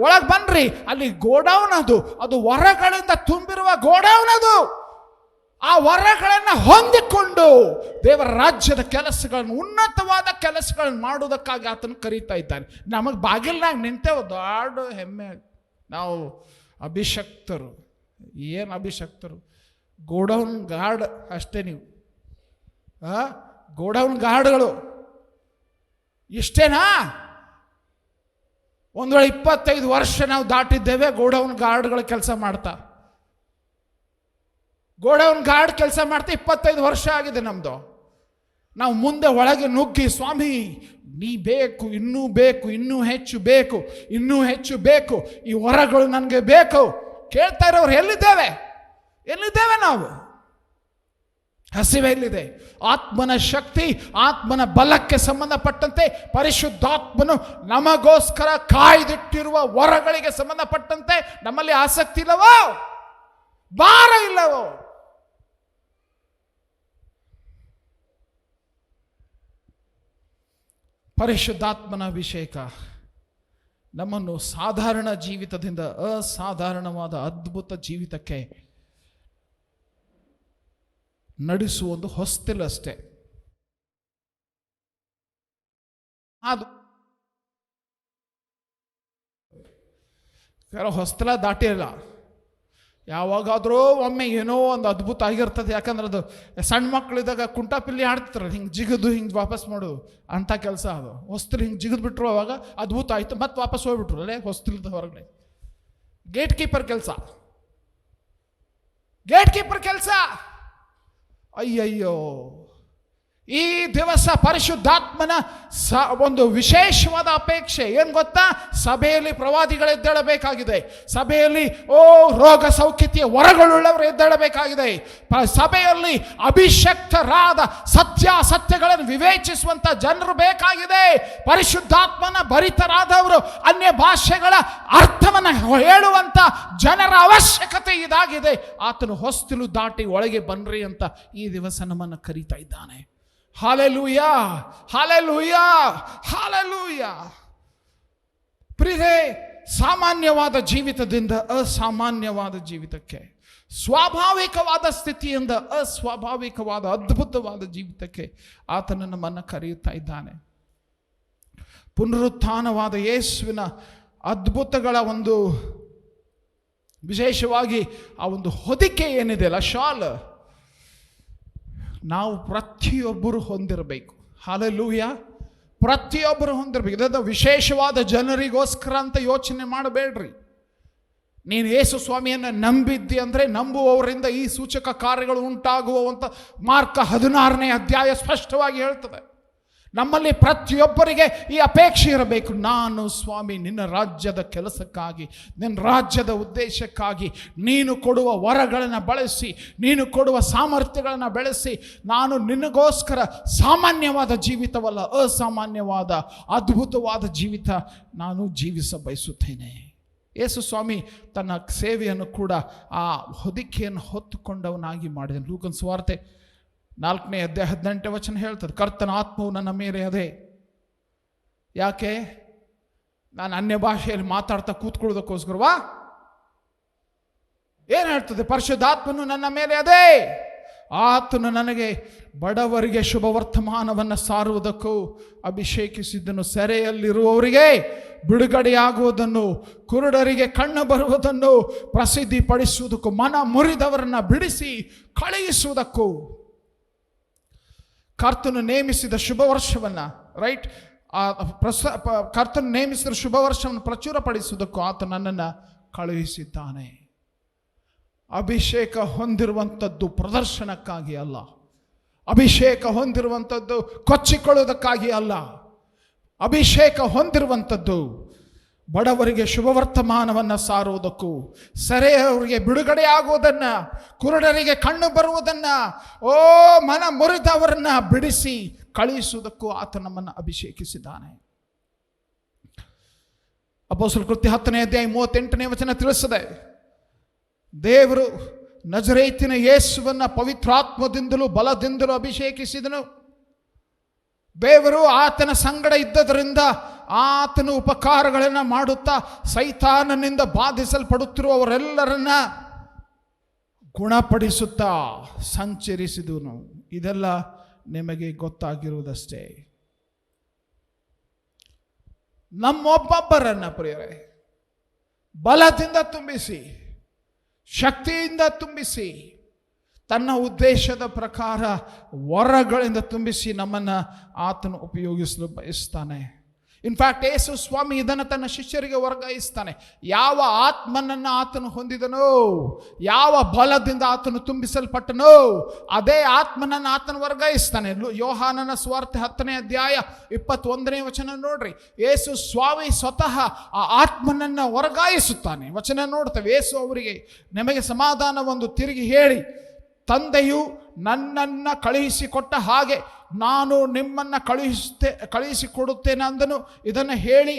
ಒಳಗೆ ಬನ್ರಿ. ಅಲ್ಲಿ ಗೋಡೌನ್ ಅದು ವರಗಳಿಂದ ತುಂಬಿರುವ ಗೋಡೌನ್ ಅದು. ಆ ವರಗಳನ್ನು ಹೊಂದಿಕೊಂಡು ದೇವರ ರಾಜ್ಯದ ಕೆಲಸಗಳನ್ನು, ಉನ್ನತವಾದ ಕೆಲಸಗಳನ್ನು ಮಾಡುವುದಕ್ಕಾಗಿ ಆತನು ಕರೀತಾ ಇದ್ದಾನೆ. ನಮಗೆ ಬಾಗಿಲ್ನಾಗ ನಿಂತೇವೆ, ದೊಡ್ಡ ಹೆಮ್ಮೆ. ನಾವು ಅಭಿಷಕ್ತರು. ಏನು ಅಭಿಷಕ್ತರು? ಗೋಡೌನ್ ಗಾರ್ಡ್ ಅಷ್ಟೇ. ನೀವು ಗೋಡೌನ್ ಗಾರ್ಡ್ಗಳು ಇಷ್ಟೇನಾ? ಒಂದು ವೇಳೆ 25 ವರ್ಷ ನಾವು ದಾಟಿದ್ದೇವೆ ಗೋಡೌನ್ ಗಾರ್ಡ್ಗಳ ಕೆಲಸ ಮಾಡ್ತಾ. ಗೋಡೌನ್ ಗಾರ್ಡ್ ಕೆಲಸ ಮಾಡ್ತಾ 25 ವರ್ಷ ಆಗಿದೆ ನಮ್ದು. ನಾವು ಮುಂದೆ ಒಳಗೆ ನುಗ್ಗಿ, ಸ್ವಾಮಿ ನೀ ಬೇಕು, ಇನ್ನೂ ಬೇಕು, ಇನ್ನೂ ಹೆಚ್ಚು ಬೇಕು, ಇನ್ನೂ ಹೆಚ್ಚು ಬೇಕು, ಈ ವರಗಳು ನನಗೆ ಬೇಕು ಕೇಳ್ತಾ ಇರೋರು ಎಲ್ಲಿದ್ದೇವೆ? ಎಲ್ಲಿದ್ದೇವೆ ನಾವು? ಹಸಿವೆ ಎಲ್ಲಿದೆ? ಆತ್ಮನ ಶಕ್ತಿ, ಆತ್ಮನ ಬಲಕ್ಕೆ ಸಂಬಂಧಪಟ್ಟಂತೆ ಪರಿಶುದ್ಧಾತ್ಮನು ನಮಗೋಸ್ಕರ ಕಾಯ್ದಿಟ್ಟಿರುವ ವರಗಳಿಗೆ ಸಂಬಂಧಪಟ್ಟಂತೆ ನಮ್ಮಲ್ಲಿ ಆಸಕ್ತಿ ಇಲ್ಲವೋ? ಭಾರ ಇಲ್ಲವೋ? ಪರಿಶುದ್ಧಾತ್ಮನ ಅಭಿಷೇಕ ನಮ್ಮನ್ನು ಸಾಧಾರಣ ಜೀವಿತದಿಂದ ಅಸಾಧಾರಣವಾದ ಅದ್ಭುತ ಜೀವಿತಕ್ಕೆ ನಡೆಸುವ ಒಂದು ಹೊಸ್ತಿಲಷ್ಟೇ. ಅದು ಹೊಸ್ತಿಲ ದಾಟಿರಲ್ಲ. ಯಾವಾಗಾದ್ರೂ ಒಮ್ಮೆ ಏನೋ ಒಂದು ಅದ್ಭುತ ಆಗಿರ್ತದೆ. ಯಾಕಂದ್ರೆ ಅದು ಸಣ್ಣ ಮಕ್ಕಳಿದ್ದಾಗ ಕುಂಟಾಪಿಲ್ಲಿ ಆಡ್ತಿರ್ತಾರೆ, ಹಿಂಗೆ ಜಿಗಿದು ಹಿಂಗೆ ವಾಪಸ್ ಮಾಡೋದು ಅಂಥ ಕೆಲಸ ಅದು. ಹೊಸ್ತಿಲು ಹಿಂಗೆ ಜಿಗಿದು ಬಿಟ್ರು, ಅವಾಗ ಅದ್ಭುತ ಆಯಿತು, ಮತ್ತೆ ವಾಪಸ್ ಹೋಗ್ಬಿಟ್ರು ಅಲ್ಲೇ ಹೊಸ್ತಿಲ್ದ ಹೊರಗಡೆ. ಗೇಟ್ ಕೀಪರ್ ಕೆಲಸ, ಗೇಟ್ ಕೀಪರ್ ಕೆಲಸ. ಅಯ್ಯಯ್ಯೋ, ಈ ದಿವಸ ಪರಿಶುದ್ಧಾತ್ಮನ ಒಂದು ವಿಶೇಷವಾದ ಅಪೇಕ್ಷೆ ಏನು ಗೊತ್ತಾ? ಸಭೆಯಲ್ಲಿ ಪ್ರವಾದಿಗಳೆದ್ದೇಳಬೇಕಾಗಿದೆ. ಸಭೆಯಲ್ಲಿ ರೋಗ ಸೌಖ್ಯತೆಯ ವರಗಳುಳ್ಳವರು ಎದ್ದೇಳಬೇಕಾಗಿದೆ. ಸಭೆಯಲ್ಲಿ ಅಭಿಷಕ್ತರಾದ ಸತ್ಯಗಳನ್ನು ವಿವೇಚಿಸುವಂತ ಜನರು ಬೇಕಾಗಿದೆ. ಪರಿಶುದ್ಧಾತ್ಮನ ಭರಿತರಾದವರು ಅನ್ಯ ಭಾಷೆಗಳ ಅರ್ಥವನ್ನು ಹೇಳುವಂತ ಜನರ ಅವಶ್ಯಕತೆ ಇದಾಗಿದೆ. ಆತನು ಹೊಸ್ತಿಲು ದಾಟಿ ಒಳಗೆ ಬನ್ರಿ ಅಂತ ಈ ದಿವಸ ನಮ್ಮನ್ನು ಕರೀತಾ ಇದ್ದಾನೆ. Hallelujah, hallelujah, hallelujah. ಪ್ರಿಯರೇ, ಸಾಮಾನ್ಯವಾದ ಜೀವಿತದಿಂದ ಅಸಾಮಾನ್ಯವಾದ ಜೀವಿತಕ್ಕೆ, ಸ್ವಾಭಾವಿಕವಾದ ಸ್ಥಿತಿಯಿಂದ ಅಸ್ವಾಭಾವಿಕವಾದ ಅದ್ಭುತವಾದ ಜೀವಿತಕ್ಕೆ ಆತನು ನಮ್ಮನ್ನು ಕರೆಯುತ್ತಾ ಇದ್ದಾನೆ. ಪುನರುತ್ಥಾನವಾದ ಯೇಸುವಿನ ಅದ್ಭುತಗಳ ಒಂದು ವಿಶೇಷವಾಗಿ ಆ ಒಂದು ಹೊದಿಕೆ ಏನಿದೆ ಅಲ್ಲ, ಶಾಲ್, ನಾವು ಪ್ರತಿಯೊಬ್ಬರು ಹೊಂದಿರಬೇಕು. ಹಾಲೆಲೂಯಾ, ಪ್ರತಿಯೊಬ್ಬರು ಹೊಂದಿರಬೇಕು. ಇದನ್ನು ವಿಶೇಷವಾದ ಜನರಿಗೋಸ್ಕರ ಅಂತ ಯೋಚನೆ ಮಾಡಬೇಡ್ರಿ. ನೀನು ಯೇಸು ಸ್ವಾಮಿಯನ್ನು ನಂಬಿದ್ದಿ ಅಂದರೆ ನಂಬುವವರಿಂದ ಈ ಸೂಚಕ ಕಾರ್ಯಗಳು ಉಂಟಾಗುವಂತ ಮಾರ್ಕ 16ನೇ ಅಧ್ಯಾಯ ಸ್ಪಷ್ಟವಾಗಿ ಹೇಳ್ತದೆ. ನಮ್ಮಲ್ಲಿ ಪ್ರತಿಯೊಬ್ಬರಿಗೆ ಈ ಅಪೇಕ್ಷೆ ಇರಬೇಕು. ನಾನು ಸ್ವಾಮಿ ನಿನ್ನ ರಾಜ್ಯದ ಕೆಲಸಕ್ಕಾಗಿ, ನಿನ್ನ ರಾಜ್ಯದ ಉದ್ದೇಶಕ್ಕಾಗಿ ನೀನು ಕೊಡುವ ವರಗಳನ್ನು ಬಳಸಿ, ನೀನು ಕೊಡುವ ಸಾಮರ್ಥ್ಯಗಳನ್ನು ಬೆಳೆಸಿ ನಾನು ನಿನಗೋಸ್ಕರ ಸಾಮಾನ್ಯವಾದ ಜೀವಿತವಲ್ಲ, ಅಸಾಮಾನ್ಯವಾದ ಅದ್ಭುತವಾದ ಜೀವಿತ ನಾನು ಜೀವಿಸ ಬಯಸುತ್ತೇನೆ. ಯೇಸು ಸ್ವಾಮಿ ತನ್ನ ಸೇವೆಯನ್ನು ಕೂಡ ಆ ಹೊದಿಕೆಯನ್ನು ಹೊತ್ತುಕೊಂಡವನಾಗಿ ಮಾಡಿದನು. ಲೂಕನ ಸುವಾರ್ತೆ 4ನೇ ಅಧ್ಯಾಯ 18ನೇ ವಚನ ಹೇಳ್ತದೆ, ಕರ್ತನ ಆತ್ಮವು ನನ್ನ ಮೇಲೆ ಅದೇ. ಯಾಕೆ? ನಾನು ಅನ್ಯ ಭಾಷೆಯಲ್ಲಿ ಮಾತಾಡ್ತಾ ಕೂತ್ಕೊಳ್ಳೋದಕ್ಕೋಸ್ಕರವಾ? ಏನು ಹೇಳ್ತದೆ? ಪರಿಶುದ್ಧಾತ್ಮನು ನನ್ನ ಮೇಲೆ ಅದೇ, ಆತನು ನನಗೆ ಬಡವರಿಗೆ ಶುಭ ವರ್ತಮಾನವನ್ನು ಸಾರುವುದಕ್ಕೂ ಅಭಿಷೇಕಿಸಿದ್ದನು, ಸೆರೆಯಲ್ಲಿರುವವರಿಗೆ ಬಿಡುಗಡೆಯಾಗುವುದನ್ನು, ಕುರುಡರಿಗೆ ಕಣ್ಣು ಬರುವುದನ್ನು ಪ್ರಸಿದ್ಧಿಪಡಿಸುವುದಕ್ಕೂ, ಮನ ಮುರಿದವರನ್ನು ಬಿಡಿಸಿ ಕಳುಹಿಸುವುದಕ್ಕೂ, ಕರ್ತನು ನೇಮಿಸಿದ ಶುಭ ವರ್ಷವನ್ನು ಕರ್ತನು ನೇಮಿಸಿದ ಶುಭ ವರ್ಷವನ್ನು ಪ್ರಚುರಪಡಿಸುವುದಕ್ಕೂ ಆತ ನನ್ನನ್ನು ಕಳುಹಿಸಿದ್ದಾನೆ. ಅಭಿಷೇಕ ಹೊಂದಿರುವಂಥದ್ದು ಪ್ರದರ್ಶನಕ್ಕಾಗಿ ಅಲ್ಲ, ಅಭಿಷೇಕ ಹೊಂದಿರುವಂಥದ್ದು ಕೊಚ್ಚಿಕೊಳ್ಳುವುದಕ್ಕಾಗಿ ಅಲ್ಲ. ಅಭಿಷೇಕ ಹೊಂದಿರುವಂಥದ್ದು ಬಡವರಿಗೆ ಶುಭವರ್ತಮಾನವನ್ನು ಸಾರುವುದಕ್ಕೂ, ಸೆರೆಯವರಿಗೆ ಬಿಡುಗಡೆ ಆಗುವುದನ್ನು, ಕುರುಡರಿಗೆ ಕಣ್ಣು ಬರುವುದನ್ನು, ಮನ ಮುರಿದವರನ್ನ ಬಿಡಿಸಿ ಕಳುಹಿಸುವುದಕ್ಕೂ ಆತ ನಮ್ಮನ್ನು ಅಭಿಷೇಕಿಸಿದ್ದಾನೆ. ಅಪೊಸ್ತಲರ ಕೃತ್ಯ 10ನೇ ಅಧ್ಯಾಯ 38ನೇ ವಚನ ತಿಳಿಸುತ್ತದೆ, ದೇವರು ನಜರೇತಿನ ಯೇಸುವನ್ನು ಪವಿತ್ರಾತ್ಮದಿಂದಲೂ ಬಲದಿಂದಲೂ ಅಭಿಷೇಕಿಸಿದನು. ದೇವರು ಆತನ ಸಂಗಡ ಇದ್ದದರಿಂದ ಆತನ ಉಪಕಾರಗಳನ್ನು ಮಾಡುತ್ತಾ ಸೈತಾನನಿಂದ ಬಾಧಿಸಲ್ಪಡುತ್ತಿರುವವರೆಲ್ಲರನ್ನ ಗುಣಪಡಿಸುತ್ತಾ ಸಂಚರಿಸಿದನು. ಇದೆಲ್ಲ ನಿಮಗೆ ಗೊತ್ತಾಗಿರುವುದಷ್ಟೇ. ನಮ್ಮೊಬ್ಬೊಬ್ಬರನ್ನ ಪ್ರಿಯರೇ ಬಲದಿಂದ ತುಂಬಿಸಿ, ಶಕ್ತಿಯಿಂದ ತುಂಬಿಸಿ, ತನ್ನ ಉದ್ದೇಶದ ಪ್ರಕಾರ ವರಗಳಿಂದ ತುಂಬಿಸಿ ನಮ್ಮನ್ನು ಆತನು ಉಪಯೋಗಿಸಲು ಬಯಸ್ತಾನೆ. ಇನ್ಫ್ಯಾಕ್ಟ್ ಯೇಸು ಸ್ವಾಮಿ ಇದನ್ನು ತನ್ನ ಶಿಷ್ಯರಿಗೆ ವರ್ಗಾಯಿಸ್ತಾನೆ. ಯಾವ ಆತ್ಮನನ್ನು ಆತನು ಹೊಂದಿದನೋ, ಯಾವ ಬಲದಿಂದ ಆತನು ತುಂಬಿಸಲ್ಪಟ್ಟನೋ, ಅದೇ ಆತ್ಮನನ್ನು ಆತನು ವರ್ಗಾಯಿಸ್ತಾನೆ. ಯೋಹಾನನ ಸುವಾರ್ತೆ 10ನೇ ಅಧ್ಯಾಯ 21ನೇ ವಚನ ನೋಡ್ರಿ. ಯೇಸು ಸ್ವಾಮಿ ಸ್ವತಃ ಆ ಆತ್ಮನನ್ನು ವರ್ಗಾಯಿಸುತ್ತಾನೆ. ವಚನ ನೋಡ್ತೇವೆ, ಯೇಸು ಅವರಿಗೆ ನಿಮಗೆ ಸಮಾಧಾನವೊಂದು ತಿರುಗಿ ಹೇಳಿ, ತಂದೆಯು ನನ್ನನ್ನು ಕಳುಹಿಸಿಕೊಟ್ಟ ಹಾಗೆ ನಾನು ನಿಮ್ಮನ್ನು ಕಳುಹಿಸಿಕೊಡುತ್ತೇನೆ ಅಂದನು. ಇದನ್ನು ಹೇಳಿ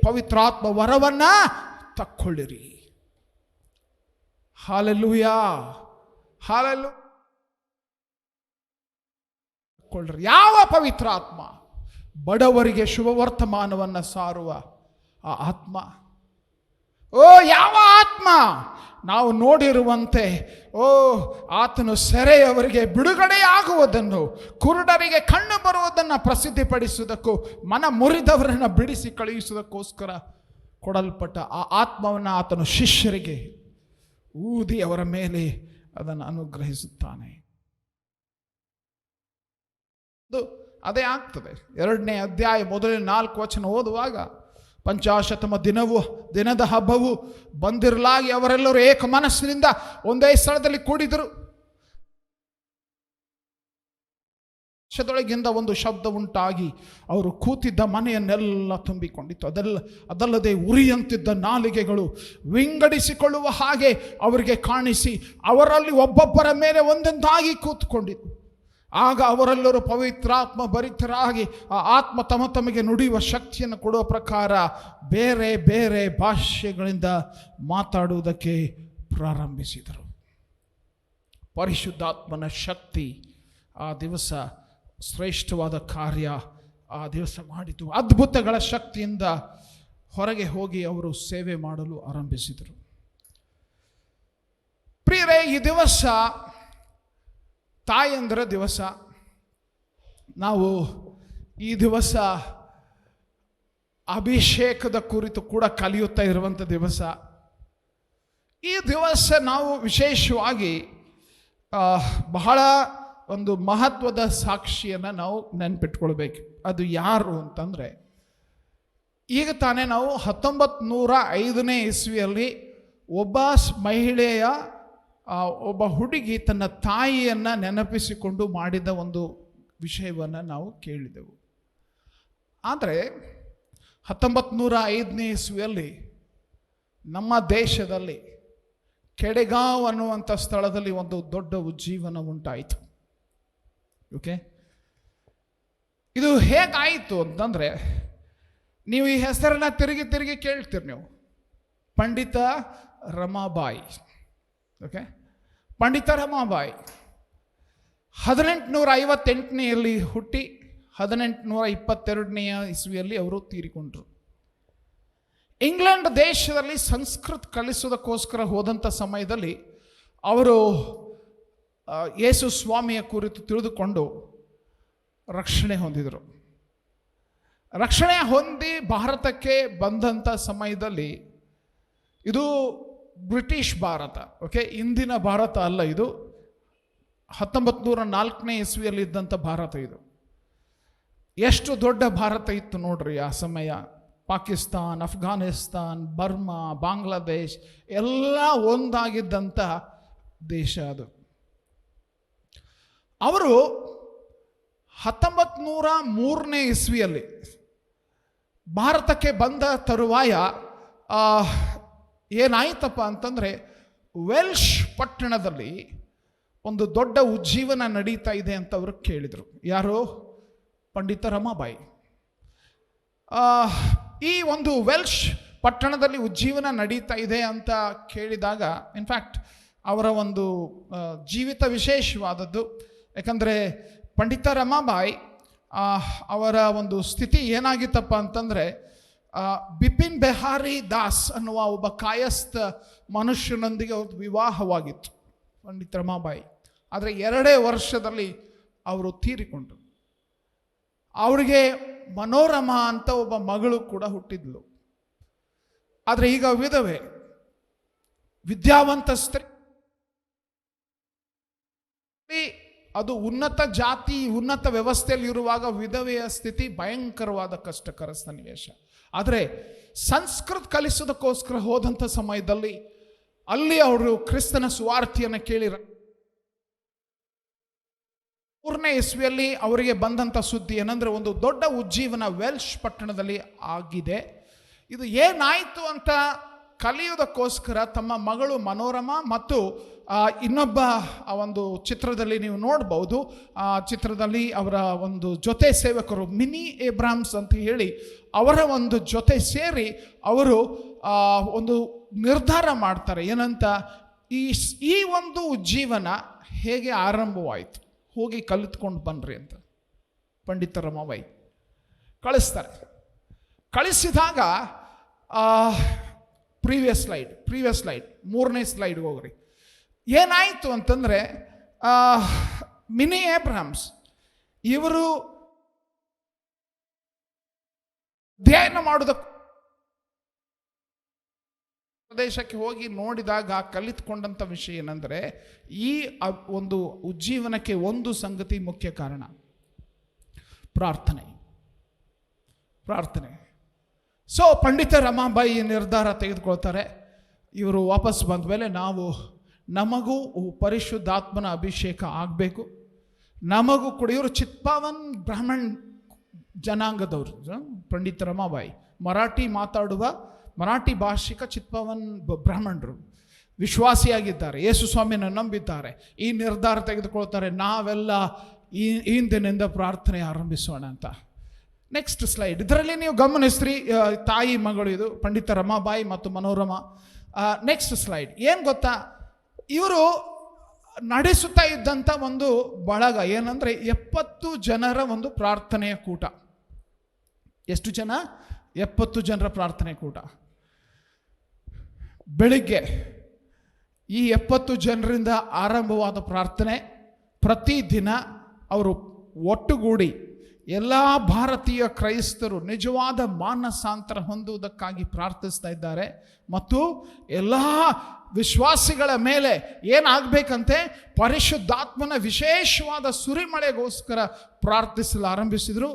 ಪವಿತ್ರಾತ್ಮ ವರವನ್ನ ತಕ್ಕೊಳ್ಳಿರಿ. Hallelujah, hallelujah. ಯಾವ ಪವಿತ್ರಾತ್ಮ? ಬಡವರಿಗೆ ಶುಭವರ್ತಮಾನವನ್ನು ಸಾರುವ ಆ ಆತ್ಮ. ಯಾವ ಆತ್ಮ? ನಾವು ನೋಡಿರುವಂತೆ ಆತನು ಸೆರೆಯವರಿಗೆ ಬಿಡುಗಡೆಯಾಗುವುದನ್ನು, ಕುರುಡರಿಗೆ ಕಣ್ಣು ಬರುವುದನ್ನು ಪ್ರಸಿದ್ಧಿಪಡಿಸುವುದಕ್ಕೂ, ಮನ ಮುರಿದವರನ್ನು ಬಿಡಿಸಿ ಕಳುಹಿಸುವುದಕ್ಕೋಸ್ಕರ ಕೊಡಲ್ಪಟ್ಟ ಆ ಆತ್ಮವನ್ನು ಆತನು ಶಿಷ್ಯರಿಗೆ ಊದಿ ಅವರ ಮೇಲೆ ಅದನ್ನು ಅನುಗ್ರಹಿಸುತ್ತಾನೆ. ಅದೇ ಆಗ್ತದೆ. 2ನೇ ಅಧ್ಯಾಯ 4 ವಚನ ಓದುವಾಗ, ಪಂಚಾಶತಮ ದಿನದ ಹಬ್ಬವು ಬಂದಿರಲಾಗಿ ಅವರೆಲ್ಲರೂ ಏಕ ಮನಸ್ಸಿನಿಂದ ಒಂದೇ ಸ್ಥಳದಲ್ಲಿ ಕೂಡಿದರು. ದೊಳಗಿಂದ ಒಂದು ಶಬ್ದ ಉಂಟಾಗಿ ಅವರು ಕೂತಿದ್ದ ಮನೆಯನ್ನೆಲ್ಲ ತುಂಬಿಕೊಂಡಿತ್ತು. ಅದಲ್ಲದೆ ಉರಿಯಂತಿದ್ದ ನಾಲಿಗೆಗಳು ವಿಂಗಡಿಸಿಕೊಳ್ಳುವ ಹಾಗೆ ಅವರಿಗೆ ಕಾಣಿಸಿ ಅವರಲ್ಲಿ ಒಬ್ಬೊಬ್ಬರ ಮೇಲೆ ಒಂದೊಂದಾಗಿ ಕೂತ್ಕೊಂಡಿತ್ತು. ಆಗ ಅವರೆಲ್ಲರೂ ಪವಿತ್ರಾತ್ಮ ಭರಿತರಾಗಿ ಆ ಆತ್ಮ ತಮಗೆ ನುಡಿಯುವ ಶಕ್ತಿಯನ್ನು ಕೊಡುವ ಪ್ರಕಾರ ಬೇರೆ ಬೇರೆ ಭಾಷೆಗಳಿಂದ ಮಾತಾಡುವುದಕ್ಕೆ ಪ್ರಾರಂಭಿಸಿದರು. ಪರಿಶುದ್ಧಾತ್ಮನ ಶಕ್ತಿ ಆ ದಿವಸ ಶ್ರೇಷ್ಠವಾದ ಕಾರ್ಯ ಆ ದಿವಸ ಮಾಡಿತು. ಅದ್ಭುತಗಳ ಶಕ್ತಿಯಿಂದ ಹೊರಗೆ ಹೋಗಿ ಅವರು ಸೇವೆ ಮಾಡಲು ಆರಂಭಿಸಿದರು. ಪ್ರಿಯರೇ, ಈ ದಿವಸ ತಾಯಂದಿರ ದಿವಸ. ನಾವು ಈ ದಿವಸ ಅಭಿಷೇಕದ ಕುರಿತು ಕೂಡ ಕಲಿಯುತ್ತಾ ಇರುವಂಥ ದಿವಸ. ಈ ದಿವಸ ನಾವು ವಿಶೇಷವಾಗಿ ಬಹಳ ಒಂದು ಮಹತ್ವದ ಸಾಕ್ಷಿಯನ್ನು ನಾವು ನೆನಪಿಟ್ಕೊಳ್ಬೇಕು. ಅದು ಯಾರು ಅಂತಂದರೆ, ಈಗ ತಾನೇ ನಾವು 1905ನೇ ಇಸ್ವಿಯಲ್ಲಿ ಒಬ್ಬ ಮಹಿಳೆಯ ಒಬ್ಬ ಹುಡುಗಿ ತನ್ನ ತಾಯಿಯನ್ನು ನೆನಪಿಸಿಕೊಂಡು ಮಾಡಿದ ಒಂದು ವಿಷಯವನ್ನು ನಾವು ಕೇಳಿದೆವು. ಆದರೆ 1905ನೇ ಇಸ್ವಿಯಲ್ಲಿ ನಮ್ಮ ದೇಶದಲ್ಲಿ ಕೆಡೆಗಾಂವ್ ಅನ್ನುವಂಥ ಸ್ಥಳದಲ್ಲಿ ಒಂದು ದೊಡ್ಡ ಉಜ್ಜೀವನ ಉಂಟಾಯಿತು. ಓಕೆ, ಇದು ಹೇಗಾಯಿತು ಅಂತಂದರೆ, ನೀವು ಈ ಹೆಸರನ್ನ ತಿರುಗಿ ಕೇಳ್ತೀರಿ ನೀವು. ಪಂಡಿತ ರಮಾಬಾಯಿ. ಓಕೆ, ಪಂಡಿತ ರಮಾಬಾಯಿ 1858ನೆಯಲ್ಲಿ ಹುಟ್ಟಿ 1822ನೇ ಇಸ್ವಿಯಲ್ಲಿ ಅವರು ತೀರಿಕೊಂಡ್ರು. ಇಂಗ್ಲೆಂಡ್ ದೇಶದಲ್ಲಿ ಸಂಸ್ಕೃತ ಕಲಿಸೋದಕ್ಕೋಸ್ಕರ ಹೋದಂಥ ಸಮಯದಲ್ಲಿ ಅವರು ಯೇಸು ಸ್ವಾಮಿಯ ಕುರಿತು ತಿಳಿದುಕೊಂಡು ರಕ್ಷಣೆ ಹೊಂದಿದರು. ರಕ್ಷಣೆ ಹೊಂದಿ ಭಾರತಕ್ಕೆ ಬಂದಂಥ ಸಮಯದಲ್ಲಿ, ಇದು ಬ್ರಿಟಿಷ್ ಭಾರತ, ಓಕೆ, ಇಂದಿನ ಭಾರತ ಅಲ್ಲ, ಇದು 1904ನೇ ಇಸ್ವಿಯಲ್ಲಿ ಇದ್ದಂಥ ಭಾರತ. ಇದು ಎಷ್ಟು ದೊಡ್ಡ ಭಾರತ ಇತ್ತು ನೋಡ್ರಿ ಆ ಸಮಯ. ಪಾಕಿಸ್ತಾನ್, ಅಫ್ಘಾನಿಸ್ತಾನ್, ಬರ್ಮಾ, ಬಾಂಗ್ಲಾದೇಶ್ ಎಲ್ಲ ಒಂದಾಗಿದ್ದಂಥ ದೇಶ ಅದು. ಅವರು 1903 ಇಸ್ವಿಯಲ್ಲಿ ಭಾರತಕ್ಕೆ ಬಂದ ತರುವಾಯ ಏನಾಯ್ತಪ್ಪ ಅಂತಂದರೆ, ವೆಲ್ಶ್ ಪಟ್ಟಣದಲ್ಲಿ ಒಂದು ದೊಡ್ಡ ಉಜ್ಜೀವನ ನಡೀತಾ ಇದೆ ಅಂತ ಅವರು ಕೇಳಿದರು. ಯಾರು? ಪಂಡಿತ ರಮಾಬಾಯಿ. ಈ ಒಂದು ವೆಲ್ಶ್ ಪಟ್ಟಣದಲ್ಲಿ ಉಜ್ಜೀವನ ನಡೀತಾ ಇದೆ ಅಂತ ಕೇಳಿದಾಗ, ಇನ್ಫ್ಯಾಕ್ಟ್ ಅವರ ಒಂದು ಜೀವಿತ ವಿಶೇಷವಾದದ್ದು. ಯಾಕಂದರೆ ಪಂಡಿತ ರಮಾಬಾಯಿ ಅವರ ಒಂದು ಸ್ಥಿತಿ ಏನಾಗಿತ್ತಪ್ಪ ಅಂತಂದರೆ, ಬಿಪಿನ್ ಬಿಹಾರಿ ದಾಸ್ ಅನ್ನುವ ಒಬ್ಬ ಕಾಯಸ್ಥ ಮನುಷ್ಯನೊಂದಿಗೆ ಅವ್ರದ್ದು ವಿವಾಹವಾಗಿತ್ತು ಪಂಡಿತ ರಮಾಬಾಯಿ. ಆದರೆ 2 ವರ್ಷದಲ್ಲಿ ಅವರು ತೀರಿಕೊಂಡರು. ಅವರಿಗೆ ಮನೋರಮಾ ಅಂತ ಒಬ್ಬ ಮಗಳು ಕೂಡ ಹುಟ್ಟಿದ್ಲು. ಆದರೆ ಈಗ ವಿಧವೆ, ವಿದ್ಯಾವಂತ ಸ್ತ್ರೀ, ಅದು ಉನ್ನತ ಜಾತಿ ಉನ್ನತ ವ್ಯವಸ್ಥೆಯಲ್ಲಿ ಇರುವಾಗ ವಿಧವೆಯ ಸ್ಥಿತಿ ಭಯಂಕರವಾದ ಕಷ್ಟಕರ ಸನ್ನಿವೇಶ. ಆದರೆ ಸಂಸ್ಕೃತ ಕಲಿಸೋದಕ್ಕೋಸ್ಕರ ಹೋದಂಥ ಸಮಯದಲ್ಲಿ ಅಲ್ಲಿ ಅವರು ಕ್ರಿಸ್ತನ ಸುವಾರ್ತೆಯನ್ನು ಕೇಳಿ 3ನೇ ಇಸ್ವಿಯಲ್ಲಿ ಅವರಿಗೆ ಬಂದಂಥ ಸುದ್ದಿ ಏನಂದರೆ, ಒಂದು ದೊಡ್ಡ ಉಜ್ಜೀವನ ವೆಲ್ಶ್ ಪಟ್ಟಣದಲ್ಲಿ ಆಗಿದೆ. ಇದು ಏನಾಯಿತು ಅಂತ ಕಲಿಯೋದಕ್ಕೋಸ್ಕರ ತಮ್ಮ ಮಗಳು ಮನೋರಮಾ ಮತ್ತು ಇನ್ನೊಬ್ಬ ಒಂದು ಚಿತ್ರದಲ್ಲಿ ನೀವು ನೋಡ್ಬೋದು, ಆ ಚಿತ್ರದಲ್ಲಿ ಅವರ ಒಂದು ಜೊತೆ ಸೇವಕರು ಮಿನಿ ಏಬ್ರಾಮ್ಸ್ ಅಂತ ಹೇಳಿ ಅವರ ಒಂದು ಜೊತೆ ಸೇರಿ ಅವರು ಒಂದು ನಿರ್ಧಾರ ಮಾಡ್ತಾರೆ. ಏನಂತ, ಈ ಒಂದು ಜೀವನ ಹೇಗೆ ಆರಂಭವಾಯಿತು, ಹೋಗಿ ಕಲಿತ್ಕೊಂಡು ಬನ್ನಿರಿ ಅಂತ ಪಂಡಿತ ರಮಾಬಾಯಿ ಕಳಿಸ್ತಾರೆ. ಕಳಿಸಿದಾಗ ಪ್ರೀವಿಯಸ್ ಸ್ಲೈಡ್ 3ನೇ ಸ್ಲೈಡ್ಗೆ ಹೋಗ್ರಿ. ಏನಾಯಿತು ಅಂತಂದರೆ, ಮಿನಿ ಏಬ್ರಾಮ್ಸ್ ಇವರು ಅಧ್ಯಯನ ಮಾಡೋದಕ್ಕೆ ಪ್ರದೇಶಕ್ಕೆ ಹೋಗಿ ನೋಡಿದಾಗ ಕಲಿತುಕೊಂಡಂಥ ವಿಷಯ ಏನಂದರೆ, ಈ ಒಂದು ಉಜ್ಜೀವನಕ್ಕೆ ಒಂದು ಸಂಗತಿ ಮುಖ್ಯ ಕಾರಣ, ಪ್ರಾರ್ಥನೆ. ಸೊ ಪಂಡಿತ ರಮಾಬಾಯಿ ನಿರ್ಧಾರ ತೆಗೆದುಕೊಳ್ತಾರೆ. ಇವರು ವಾಪಸ್ ಬಂದ ಮೇಲೆ ನಮಗೂ ಪರಿಶುದ್ಧಾತ್ಮನ ಅಭಿಷೇಕ ಆಗಬೇಕು, ನಮಗೂ ಕೂಡ. ಇವರು ಚಿತ್ಪಾವನ್ ಬ್ರಾಹ್ಮಣ್ ಜನಾಂಗದವರು. ಪಂಡಿತ ರಮಾಬಾಯಿ ಮರಾಠಿ ಭಾಷಿಕ ಚಿತ್ಪಾವನ್ ಬ್ರಾಹ್ಮಣರು, ವಿಶ್ವಾಸಿಯಾಗಿದ್ದಾರೆ, ಯೇಸು ಸ್ವಾಮಿನ ನಂಬಿದ್ದಾರೆ. ಈ ನಿರ್ಧಾರ ತೆಗೆದುಕೊಳ್ತಾರೆ, ನಾವೆಲ್ಲ ಈ ದಿನದಿಂದ ಪ್ರಾರ್ಥನೆ ಆರಂಭಿಸೋಣ ಅಂತ. Next slide. ಇದರಲ್ಲಿ ನೀವು ಗಮನಿಸ್ರಿ, ತಾಯಿ ಮಗಳು ಇದು ಪಂಡಿತ ರಮಾಬಾಯಿ ಮತ್ತು ಮನೋರಮಾ. Next slide. ಏನು ಗೊತ್ತಾ, ಇವರು ನಡೆಸುತ್ತಾ ಇದ್ದಂಥ ಒಂದು ಬಳಗ ಏನಂದರೆ 70 ಜನರ ಒಂದು ಪ್ರಾರ್ಥನೆಯ ಕೂಟ. ಎಷ್ಟು ಜನ? 70 ಜನರ ಪ್ರಾರ್ಥನೆ ಕೂಟ. ಬೆಳಿಗ್ಗೆ ಈ 70 ಜನರಿಂದ ಆರಂಭವಾದ ಪ್ರಾರ್ಥನೆ ಪ್ರತಿದಿನ ಅವರು ಒಟ್ಟುಗೂಡಿ ಎಲ್ಲ ಭಾರತೀಯ ಕ್ರೈಸ್ತರು ನಿಜವಾದ ಮಾನಸಾಂತರ ಹೊಂದುವುದಕ್ಕಾಗಿ ಪ್ರಾರ್ಥಿಸ್ತಾ ಇದ್ದಾರೆ. ಮತ್ತು ಎಲ್ಲ ವಿಶ್ವಾಸಿಗಳ ಮೇಲೆ ಏನಾಗಬೇಕಂತೆ, ಪರಿಶುದ್ಧಾತ್ಮನ ವಿಶೇಷವಾದ ಸುರಿಮಳೆಗೋಸ್ಕರ ಪ್ರಾರ್ಥಿಸಲು ಆರಂಭಿಸಿದರು.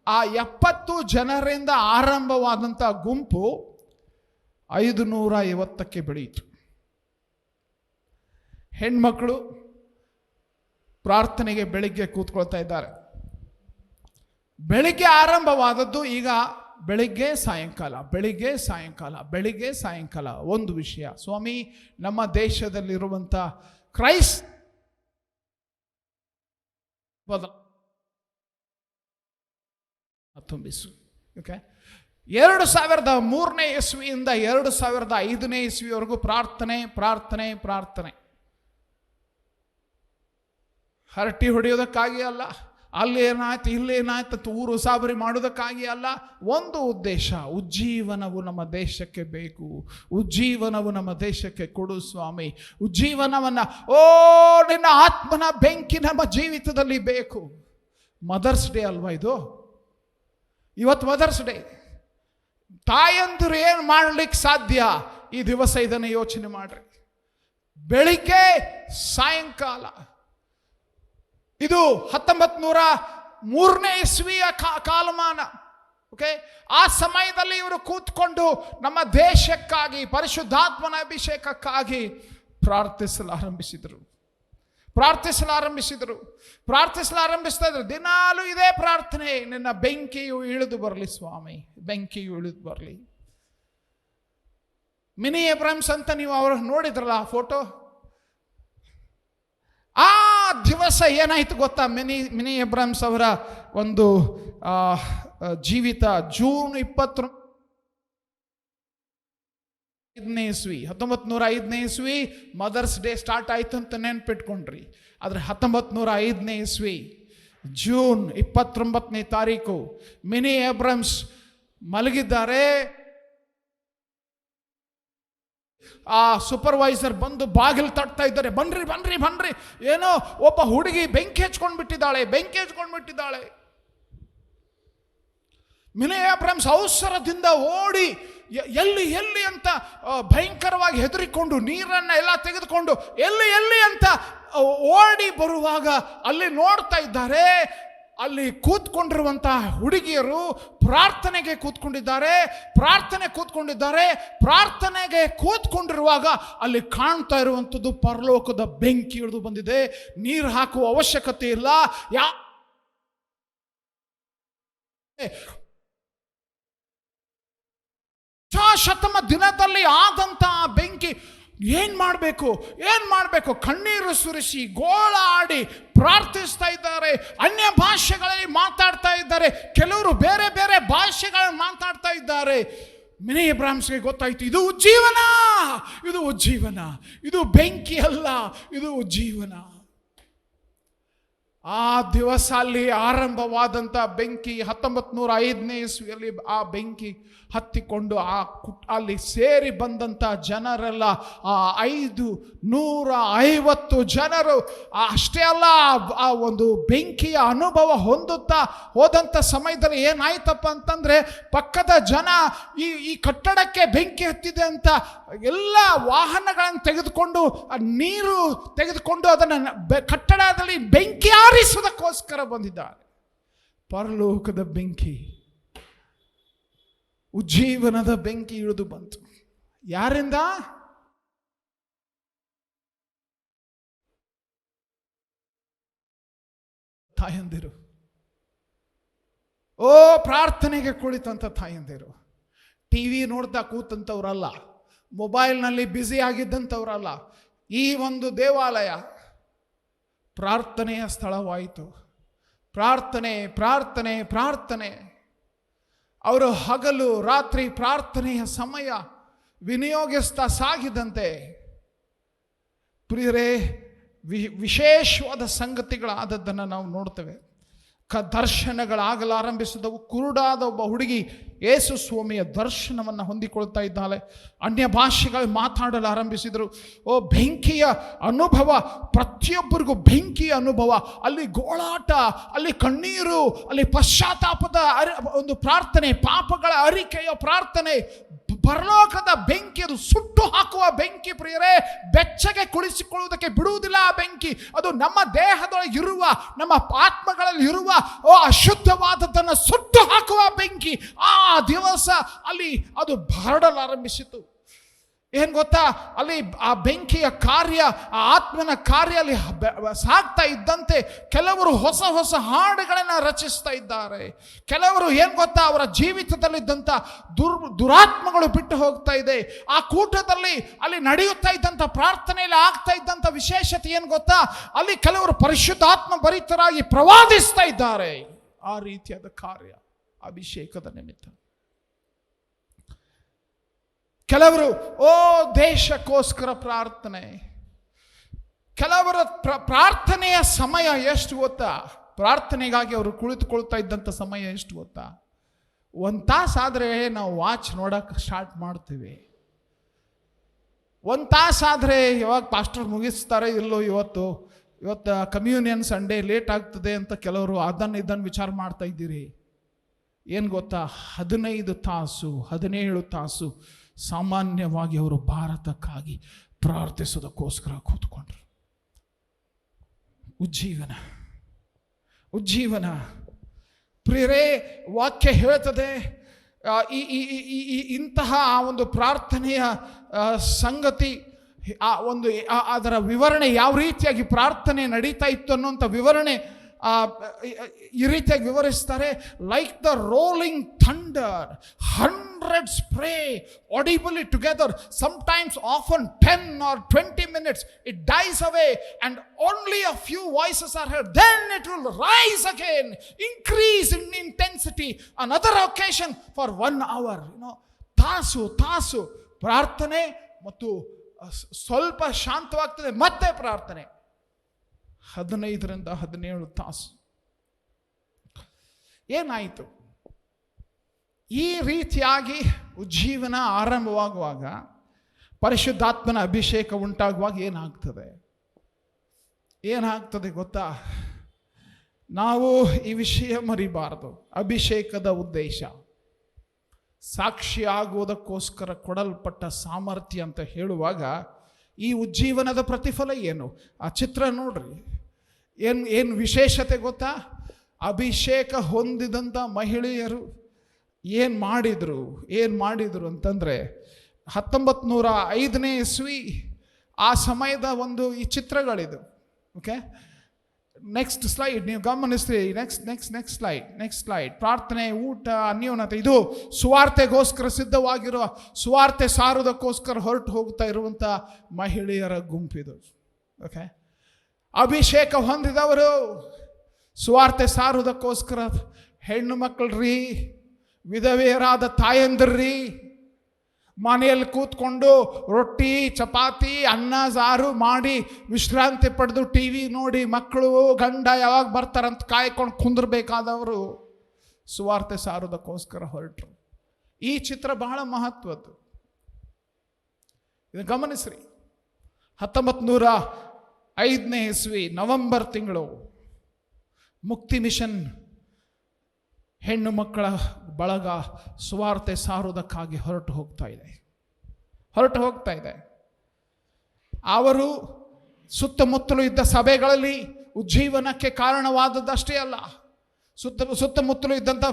ಆ 70 ಜನರಿಂದ ಆರಂಭವಾದಂಥ ಗುಂಪು 550ಕ್ಕೆ ಬೆಳೆಯಿತು. ಹೆಣ್ಮಕ್ಕಳು ಪ್ರಾರ್ಥನೆಗೆ ಬೆಳಿಗ್ಗೆ ಕೂತ್ಕೊಳ್ತಾ ಇದ್ದಾರೆ. ಬೆಳಿಗ್ಗೆ ಆರಂಭವಾದದ್ದು ಈಗ ಬೆಳಿಗ್ಗೆ ಸಾಯಂಕಾಲ ಒಂದು ವಿಷಯ, ಸ್ವಾಮಿ ನಮ್ಮ ದೇಶದಲ್ಲಿರುವಂಥ ಕ್ರೈಸ್ತ ತುಂಬಿಸು. ಓಕೆ, 2003ನೇ ಇಸ್ವಿಯಿಂದ 2005ನೇ ಇಸ್ವಿವರೆಗೂ ಪ್ರಾರ್ಥನೆ. ಹರಟಿ ಹೊಡೆಯೋದಕ್ಕಾಗಿ ಅಲ್ಲ, ಅಲ್ಲೇನಾಯ್ತು ಇಲ್ಲೇನಾಯ್ತು ಊರು ಸಾಬರಿ ಮಾಡೋದಕ್ಕಾಗಿ ಅಲ್ಲ. ಒಂದು ಉದ್ದೇಶ, ಉಜ್ಜೀವನವು ನಮ್ಮ ದೇಶಕ್ಕೆ ಬೇಕು, ಉಜ್ಜೀವನವು ನಮ್ಮ ದೇಶಕ್ಕೆ ಕೊಡು ಸ್ವಾಮಿ. ಉಜ್ಜೀವನವನ್ನು, ನಿನ್ನ ಆತ್ಮನ ಬೆಂಕಿ ನಮ್ಮ ಜೀವಿತದಲ್ಲಿ ಬೇಕು. ಮದರ್ಸ್ ಡೇ ಅಲ್ವಾ ಇದು? ಇವತ್ತು ಮದರ್ಸ್ ಡೇ. ತಾಯಂದಿರು ಏನು ಮಾಡಲಿಕ್ಕೆ ಸಾಧ್ಯ ಈ ದಿವಸ? ಇದನ್ನು ಯೋಚನೆ ಮಾಡ್ರಿ. ಬೆಳಿಗ್ಗೆ ಸಾಯಂಕಾಲ. ಇದು 1903ನೇ ಇಸ್ವಿಯ ಕಾಲಮಾನ. ಓಕೆ, ಆ ಸಮಯದಲ್ಲಿ ಇವರು ಕೂತ್ಕೊಂಡು ನಮ್ಮ ದೇಶಕ್ಕಾಗಿ ಪರಿಶುದ್ಧಾತ್ಮನ ಅಭಿಷೇಕಕ್ಕಾಗಿ ಪ್ರಾರ್ಥಿಸಲಾರಂಭಿಸ್ತಾ ಇದ್ರು. ದಿನಾಲೂ ಇದೇ ಪ್ರಾರ್ಥನೆ, ನಿನ್ನ ಬೆಂಕಿಯು ಇಳಿದು ಬರಲಿ ಸ್ವಾಮಿ, ಬೆಂಕಿಯು ಇಳಿದು ಬರಲಿ. ಮಿನಿ ಎಬ್ರಾಮ್ಸ್ ಅಂತ ನೀವು ಅವರು ನೋಡಿದ್ರಲ್ಲ ಆ ಫೋಟೋ, ಆ ದಿವಸ ಏನಾಯ್ತು ಗೊತ್ತಾ? ಮಿನಿ ಎಬ್ರಾಮ್ಸ್ ಅವರ ಒಂದು ಜೀವಿತ ಜೂನ್ 1905 ಮದರ್ಸ್ ಡೇ ಸ್ಟಾರ್ಟ್ ಆಯ್ತು ಅಂತ ನೆನ್ಪಿಟ್ಕೊಂಡ್ರಿ. ಆದ್ರೆ 1905 ಜೂನ್ 29ನೇ ತಾರೀಕು ಮಿನಿ ಎಬ್ರಾಮ್ಸ್ ಮಲಗಿದ್ದಾರೆ. ಆ ಸೂಪರ್ವೈಸರ್ ಬಂದು ಬಾಗಿಲು ತಟ್ತಾ ಇದ್ದಾರೆ, ಬನ್ರಿ ಬನ್ರಿ ಬನ್ರಿ, ಏನೋ ಒಬ್ಬ ಹುಡುಗಿ ಬೆಂಕಿ ಹಚ್ಕೊಂಡು ಬಿಟ್ಟಿದ್ದಾಳೆ. ಮಿನಿ ಎಬ್ರಾಮ್ಸ್ ಅವಸರದಿಂದ ಓಡಿ ಎಲ್ಲಿ ಅಂತ ಭಯಂಕರವಾಗಿ ಹೆದರಿಕೊಂಡು ನೀರನ್ನ ಎಲ್ಲ ತೆಗೆದುಕೊಂಡು ಎಲ್ಲಿ ಅಂತ ಓಡಿ ಬರುವಾಗ ಅಲ್ಲಿ ನೋಡ್ತಾ ಇದ್ದಾರೆ, ಅಲ್ಲಿ ಕೂತ್ಕೊಂಡಿರುವಂತಹ ಹುಡುಗಿಯರು ಪ್ರಾರ್ಥನೆಗೆ ಕೂತ್ಕೊಂಡಿರುವಾಗ ಅಲ್ಲಿ ಕಾಣ್ತಾ ಇರುವಂಥದ್ದು ಪರಲೋಕದ ಬೆಂಕಿ ಇಳಿದು ಬಂದಿದೆ. ನೀರು ಹಾಕುವ ಅವಶ್ಯಕತೆ ಇಲ್ಲ. ಶತಮ ದಿನದಲ್ಲಿ ಆದಂತಹ ಬೆಂಕಿ. ಏನ್ ಮಾಡಬೇಕು? ಕಣ್ಣೀರು ಸುರಿಸಿ ಗೋಳಾಡಿ ಪ್ರಾರ್ಥಿಸ್ತಾ ಇದ್ದಾರೆ, ಅನ್ಯ ಭಾಷೆಗಳಲ್ಲಿ ಮಾತಾಡ್ತಾ ಇದ್ದಾರೆ, ಕೆಲವರು ಬೇರೆ ಬೇರೆ ಭಾಷೆಗಳನ್ನು ಮಾತಾಡ್ತಾ ಇದ್ದಾರೆ. ಮಿನಿ ಎಬ್ರಾಮ್ಸ್ಗೆ ಗೊತ್ತಾಯ್ತು, ಇದು ಉಜ್ಜೀವನ, ಇದು ಬೆಂಕಿ ಅಲ್ಲ, ಇದು ಉಜ್ಜೀವನ. ಆ ದಿವಸ ಅಲ್ಲಿ ಆರಂಭವಾದಂಥ ಬೆಂಕಿ 1905 ಆ ಬೆಂಕಿ ಹತ್ತಿಕೊಂಡು ಅಲ್ಲಿ ಸೇರಿ ಬಂದಂಥ ಜನರೆಲ್ಲ 550 ಜನರು. ಅಷ್ಟೇ ಅಲ್ಲ, ಆ ಒಂದು ಬೆಂಕಿಯ ಅನುಭವ ಹೊಂದುತ್ತಾ ಹೋದಂಥ ಸಮಯದಲ್ಲಿ ಏನಾಯ್ತಪ್ಪ ಅಂತಂದ್ರೆ, ಪಕ್ಕದ ಜನ ಈ ಕಟ್ಟಡಕ್ಕೆ ಬೆಂಕಿ ಹತ್ತಿದೆ ಅಂತ ಎಲ್ಲ ವಾಹನಗಳನ್ನು ತೆಗೆದುಕೊಂಡು ನೀರು ತೆಗೆದುಕೊಂಡು ಅದನ್ನು ಕಟ್ಟಡದಲ್ಲಿ ಬೆಂಕಿ ಆರಿಸುವುದಕ್ಕೋಸ್ಕರ ಬಂದಿದ್ದಾರೆ. ಪರಲೋಕದ ಬೆಂಕಿ, ಉಜ್ಜೀವನದ ಬೆಂಕಿ ಇಳಿದು ಬಂತು. ಯಾರಿಂದ? ತಾಯಂದಿರು. ಪ್ರಾರ್ಥನೆಗೆ ಕುಳಿತಂತ ತಾಯಂದಿರು. ಟಿವಿ ನೋಡ್ತಾ ಕೂತಂಥವ್ರಲ್ಲ, ಮೊಬೈಲ್ನಲ್ಲಿ ಬ್ಯುಸಿ ಆಗಿದ್ದಂಥವ್ರಲ್ಲ. ಈ ಒಂದು ದೇವಾಲಯ ಪ್ರಾರ್ಥನೆಯ ಸ್ಥಳವಾಯಿತು. ಪ್ರಾರ್ಥನೆ. ಅವರು ಹಗಲು ರಾತ್ರಿ ಪ್ರಾರ್ಥನೆಯ ಸಮಯ ವಿನಿಯೋಗಿಸ್ತಾ ಸಾಗಿದಂತೆ ಪ್ರಿಯರೇ, ವಿಶೇಷವಾದ ಸಂಗತಿಗಳಾದದ್ದನ್ನು ನಾವು ನೋಡ್ತೇವೆ. ದರ್ಶನಗಳಾಗಲಾರಂಭಿಸಿದವು. ಕುರುಡಾದ ಒಬ್ಬ ಹುಡುಗಿ ಯೇಸು ಸ್ವಾಮಿಯ ದರ್ಶನವನ್ನು ಹೊಂದಿಕೊಳ್ತಾ ಇದ್ದಾಳೆ. ಅನ್ಯ ಭಾಷೆಗಳು ಮಾತಾಡಲು ಆರಂಭಿಸಿದರು. ಬೆಂಕಿಯ ಅನುಭವ, ಪ್ರತಿಯೊಬ್ಬರಿಗೂ ಬೆಂಕಿಯ ಅನುಭವ. ಅಲ್ಲಿ ಗೋಳಾಟ, ಅಲ್ಲಿ ಕಣ್ಣೀರು, ಅಲ್ಲಿ ಪಶ್ಚಾತ್ತಾಪದ ಒಂದು ಪ್ರಾರ್ಥನೆ, ಪಾಪಗಳ ಅರಿಕೆಯ ಪ್ರಾರ್ಥನೆ. ಪರಲೋಕದ ಬೆಂಕಿ, ಅದು ಸುಟ್ಟು ಹಾಕುವ ಬೆಂಕಿ ಪ್ರಿಯರೇ. ಬೆಚ್ಚಗೆ ಕುಳಿಸಿಕೊಳ್ಳುವುದಕ್ಕೆ ಬಿಡುವುದಿಲ್ಲ ಆ ಬೆಂಕಿ. ಅದು ನಮ್ಮ ದೇಹದೊಳಗಿರುವ, ನಮ್ಮ ಆತ್ಮಗಳಲ್ಲಿ ಇರುವ ಅಶುದ್ಧವಾದದ್ದನ್ನು ಸುಟ್ಟು ಹಾಕುವ ಬೆಂಕಿ. ಆ ದಿವಸ ಅಲ್ಲಿ ಅದು ಹರಡಲಾರಂಭಿಸಿತು. ಏನ್ ಗೊತ್ತಾ, ಅಲ್ಲಿ ಆ ಬೆಂಕಿಯ ಕಾರ್ಯ, ಆ ಆತ್ಮನ ಕಾರ್ಯ ಅಲ್ಲಿ ಸಾಗ್ತಾ ಇದ್ದಂತೆ ಕೆಲವರು ಹೊಸ ಹೊಸ ಹಾಡುಗಳನ್ನು ರಚಿಸ್ತಾ ಇದ್ದಾರೆ. ಕೆಲವರು ಏನ್ ಗೊತ್ತಾ, ಅವರ ಜೀವಿತದಲ್ಲಿದ್ದಂಥ ದುರಾತ್ಮಗಳು ಬಿಟ್ಟು ಹೋಗ್ತಾ ಇದೆ. ಆ ಕೂಟದಲ್ಲಿ ಅಲ್ಲಿ ನಡೆಯುತ್ತಾ ಇದ್ದಂಥ ಪ್ರಾರ್ಥನೆಯಲ್ಲಿ ಆಗ್ತಾ ಇದ್ದಂಥ ವಿಶೇಷತೆ ಏನ್ ಗೊತ್ತಾ, ಅಲ್ಲಿ ಕೆಲವರು ಪರಿಶುದ್ಧಾತ್ಮ ಭರಿತರಾಗಿ ಪ್ರವಾದಿಸ್ತಾ ಇದ್ದಾರೆ. ಆ ರೀತಿಯಾದ ಕಾರ್ಯ ಅಭಿಷೇಕದ ನಿಮಿತ್ತ. ಕೆಲವರು ದೇಶಕ್ಕೋಸ್ಕರ ಪ್ರಾರ್ಥನೆ. ಕೆಲವರ ಪ್ರಾರ್ಥನೆಯ ಸಮಯ ಎಷ್ಟು ಗೊತ್ತಾ? ಪ್ರಾರ್ಥನೆಗಾಗಿ ಅವರು ಕುಳಿತುಕೊಳ್ತಾ ಇದ್ದಂಥ ಸಮಯ ಎಷ್ಟು ಗೊತ್ತಾ? 1 ತಾಸಾದರೆ ನಾವು ವಾಚ್ ನೋಡಕ್ಕೆ ಸ್ಟಾರ್ಟ್ ಮಾಡ್ತೀವಿ. 1 ತಾಸಾದರೆ ಯಾವಾಗ ಪಾಸ್ಟರ್ ಮುಗಿಸ್ತಾರೆ ಇಲ್ಲೋ, ಇವತ್ತು ಕಮ್ಯೂನಿಯನ್ ಸಂಡೇ ಲೇಟ್ ಆಗ್ತದೆ ಅಂತ ಕೆಲವರು ಇದನ್ನು ವಿಚಾರ ಮಾಡ್ತಾ ಇದ್ದೀರಿ. ಏನು ಗೊತ್ತಾ, 15 ತಾಸು 17 ತಾಸು ಸಾಮಾನ್ಯವಾಗಿ ಅವರು ಭಾರತಕ್ಕಾಗಿ ಪ್ರಾರ್ಥಿಸೋದಕ್ಕೋಸ್ಕರ ಕೂತ್ಕೊಂಡ್ರು. ಉಜ್ಜೀವನ ಪ್ರಿಯರೇ, ವಾಕ್ಯ ಹೇಳ್ತದೆ, ಇಂತಹ ಒಂದು ಪ್ರಾರ್ಥನೆಯ ಸಂಗತಿ ಅದರ ವಿವರಣೆ ಯಾವ ರೀತಿಯಾಗಿ ಪ್ರಾರ್ಥನೆ ನಡೀತಾ ಇತ್ತು ಅನ್ನೋಂಥ ವಿವರಣೆ ಈ ರೀತಿಯಾಗಿ ವಿವರಿಸ್ತಾರೆ. Like the rolling thunder, hundreds pray audibly together, sometimes often 10 or 20 minutes. It dies away and only a few voices are heard. Then it will rise again, increase in intensity. Another occasion for 1 hour. ತಾಸು ಪ್ರಾರ್ಥನೆ ಮತ್ತು ಸ್ವಲ್ಪ ಶಾಂತವಾಗ್ತದೆ, ಮತ್ತೆ ಪ್ರಾರ್ಥನೆ. 15ರಿಂದ 17 ತಾಸು. ಏನಾಯಿತು? ಈ ರೀತಿಯಾಗಿ ಉಜ್ಜೀವನ ಆರಂಭವಾಗುವಾಗ, ಪರಿಶುದ್ಧಾತ್ಮನ ಅಭಿಷೇಕ ಉಂಟಾಗುವಾಗ ಏನಾಗ್ತದೆ ಗೊತ್ತಾ? ನಾವು ಈ ವಿಷಯ ಮರಿಬಾರದು. ಅಭಿಷೇಕದ ಉದ್ದೇಶ ಸಾಕ್ಷಿ ಆಗುವುದಕ್ಕೋಸ್ಕರ ಕೊಡಲ್ಪಟ್ಟ ಸಾಮರ್ಥ್ಯ ಅಂತ ಹೇಳುವಾಗ, ಈ ಉಜ್ಜೀವನದ ಪ್ರತಿಫಲ ಏನು? ಆ ಚಿತ್ರ ನೋಡ್ರಿ. ಏನು ವಿಶೇಷತೆ ಗೊತ್ತಾ? ಅಭಿಷೇಕ ಹೊಂದಿದಂಥ ಮಹಿಳೆಯರು ಏನು ಮಾಡಿದ್ರು ಅಂತಂದರೆ, 1905ನೇ ಇಸ್ವಿ ಆ ಸಮಯದ ಒಂದು ಈ ಚಿತ್ರಗಳಿದು. ಓಕೆ, ನೆಕ್ಸ್ಟ್ ಸ್ಲೈಡ್ ನೀವು ಗಮನಿಸ್ತೀರಿ. Next slide. ಪ್ರಾರ್ಥನೆ, ಊಟ, ಅನ್ಯೋನ್ಯತೆ, ಇದು ಸುವಾರ್ತೆಗೋಸ್ಕರ ಸಿದ್ಧವಾಗಿರುವ, ಸುವಾರ್ತೆ ಸಾರುವುದಕ್ಕೋಸ್ಕರ ಹೊರಟು ಹೋಗ್ತಾ ಇರುವಂಥ ಮಹಿಳೆಯರ ಗುಂಪಿದು. ಓಕೆ, ಅಭಿಷೇಕ ಹೊಂದಿದವರು ಸುವಾರ್ತೆ ಸಾರುವುದಕ್ಕೋಸ್ಕರ ಹೆಣ್ಣು ಮಕ್ಕಳ್ರಿ, ವಿಧವೆಯರಾದ ತಾಯಂದಿರ್ರಿ, ಮನೆಯಲ್ಲಿ ಕೂತ್ಕೊಂಡು ರೊಟ್ಟಿ ಚಪಾತಿ ಅನ್ನ ಸಾರು ಮಾಡಿ ವಿಶ್ರಾಂತಿ ಪಡೆದು ಟಿ ವಿ ನೋಡಿ ಮಕ್ಕಳು ಗಂಡ ಯಾವಾಗ ಬರ್ತಾರಂತ ಕಾಯ್ಕೊಂಡು ಕುಂದಿರ್ಬೇಕಾದವರು ಸುವಾರ್ತೆ ಸಾರೋದಕ್ಕೋಸ್ಕರ ಹೊರಟರು. ಈ ಚಿತ್ರ ಬಹಳ ಮಹತ್ವದ್ದು. ಇದು ಗಮನಿಸ್ರಿ. 1905ನೇ ಇಸ್ವಿ ನವೆಂಬರ್ ತಿಂಗಳು ಮುಕ್ತಿ ಮಿಷನ್ ಹೆಣ್ಣು ಮಕ್ಕಳ ಬಳಗ ಸುವಾರ್ತೆ ಸಾರುವುದಕ್ಕಾಗಿ ಹೊರಟು ಹೋಗ್ತಾ ಇದೆ. ಅವರು ಸುತ್ತಮುತ್ತಲು ಇದ್ದ ಸಭೆಗಳಲ್ಲಿ ಉಜ್ಜೀವನಕ್ಕೆ ಕಾರಣವಾದದ್ದಷ್ಟೇ ಅಲ್ಲ, ಸುತ್ತಮುತ್ತಲು ಇದ್ದಂಥ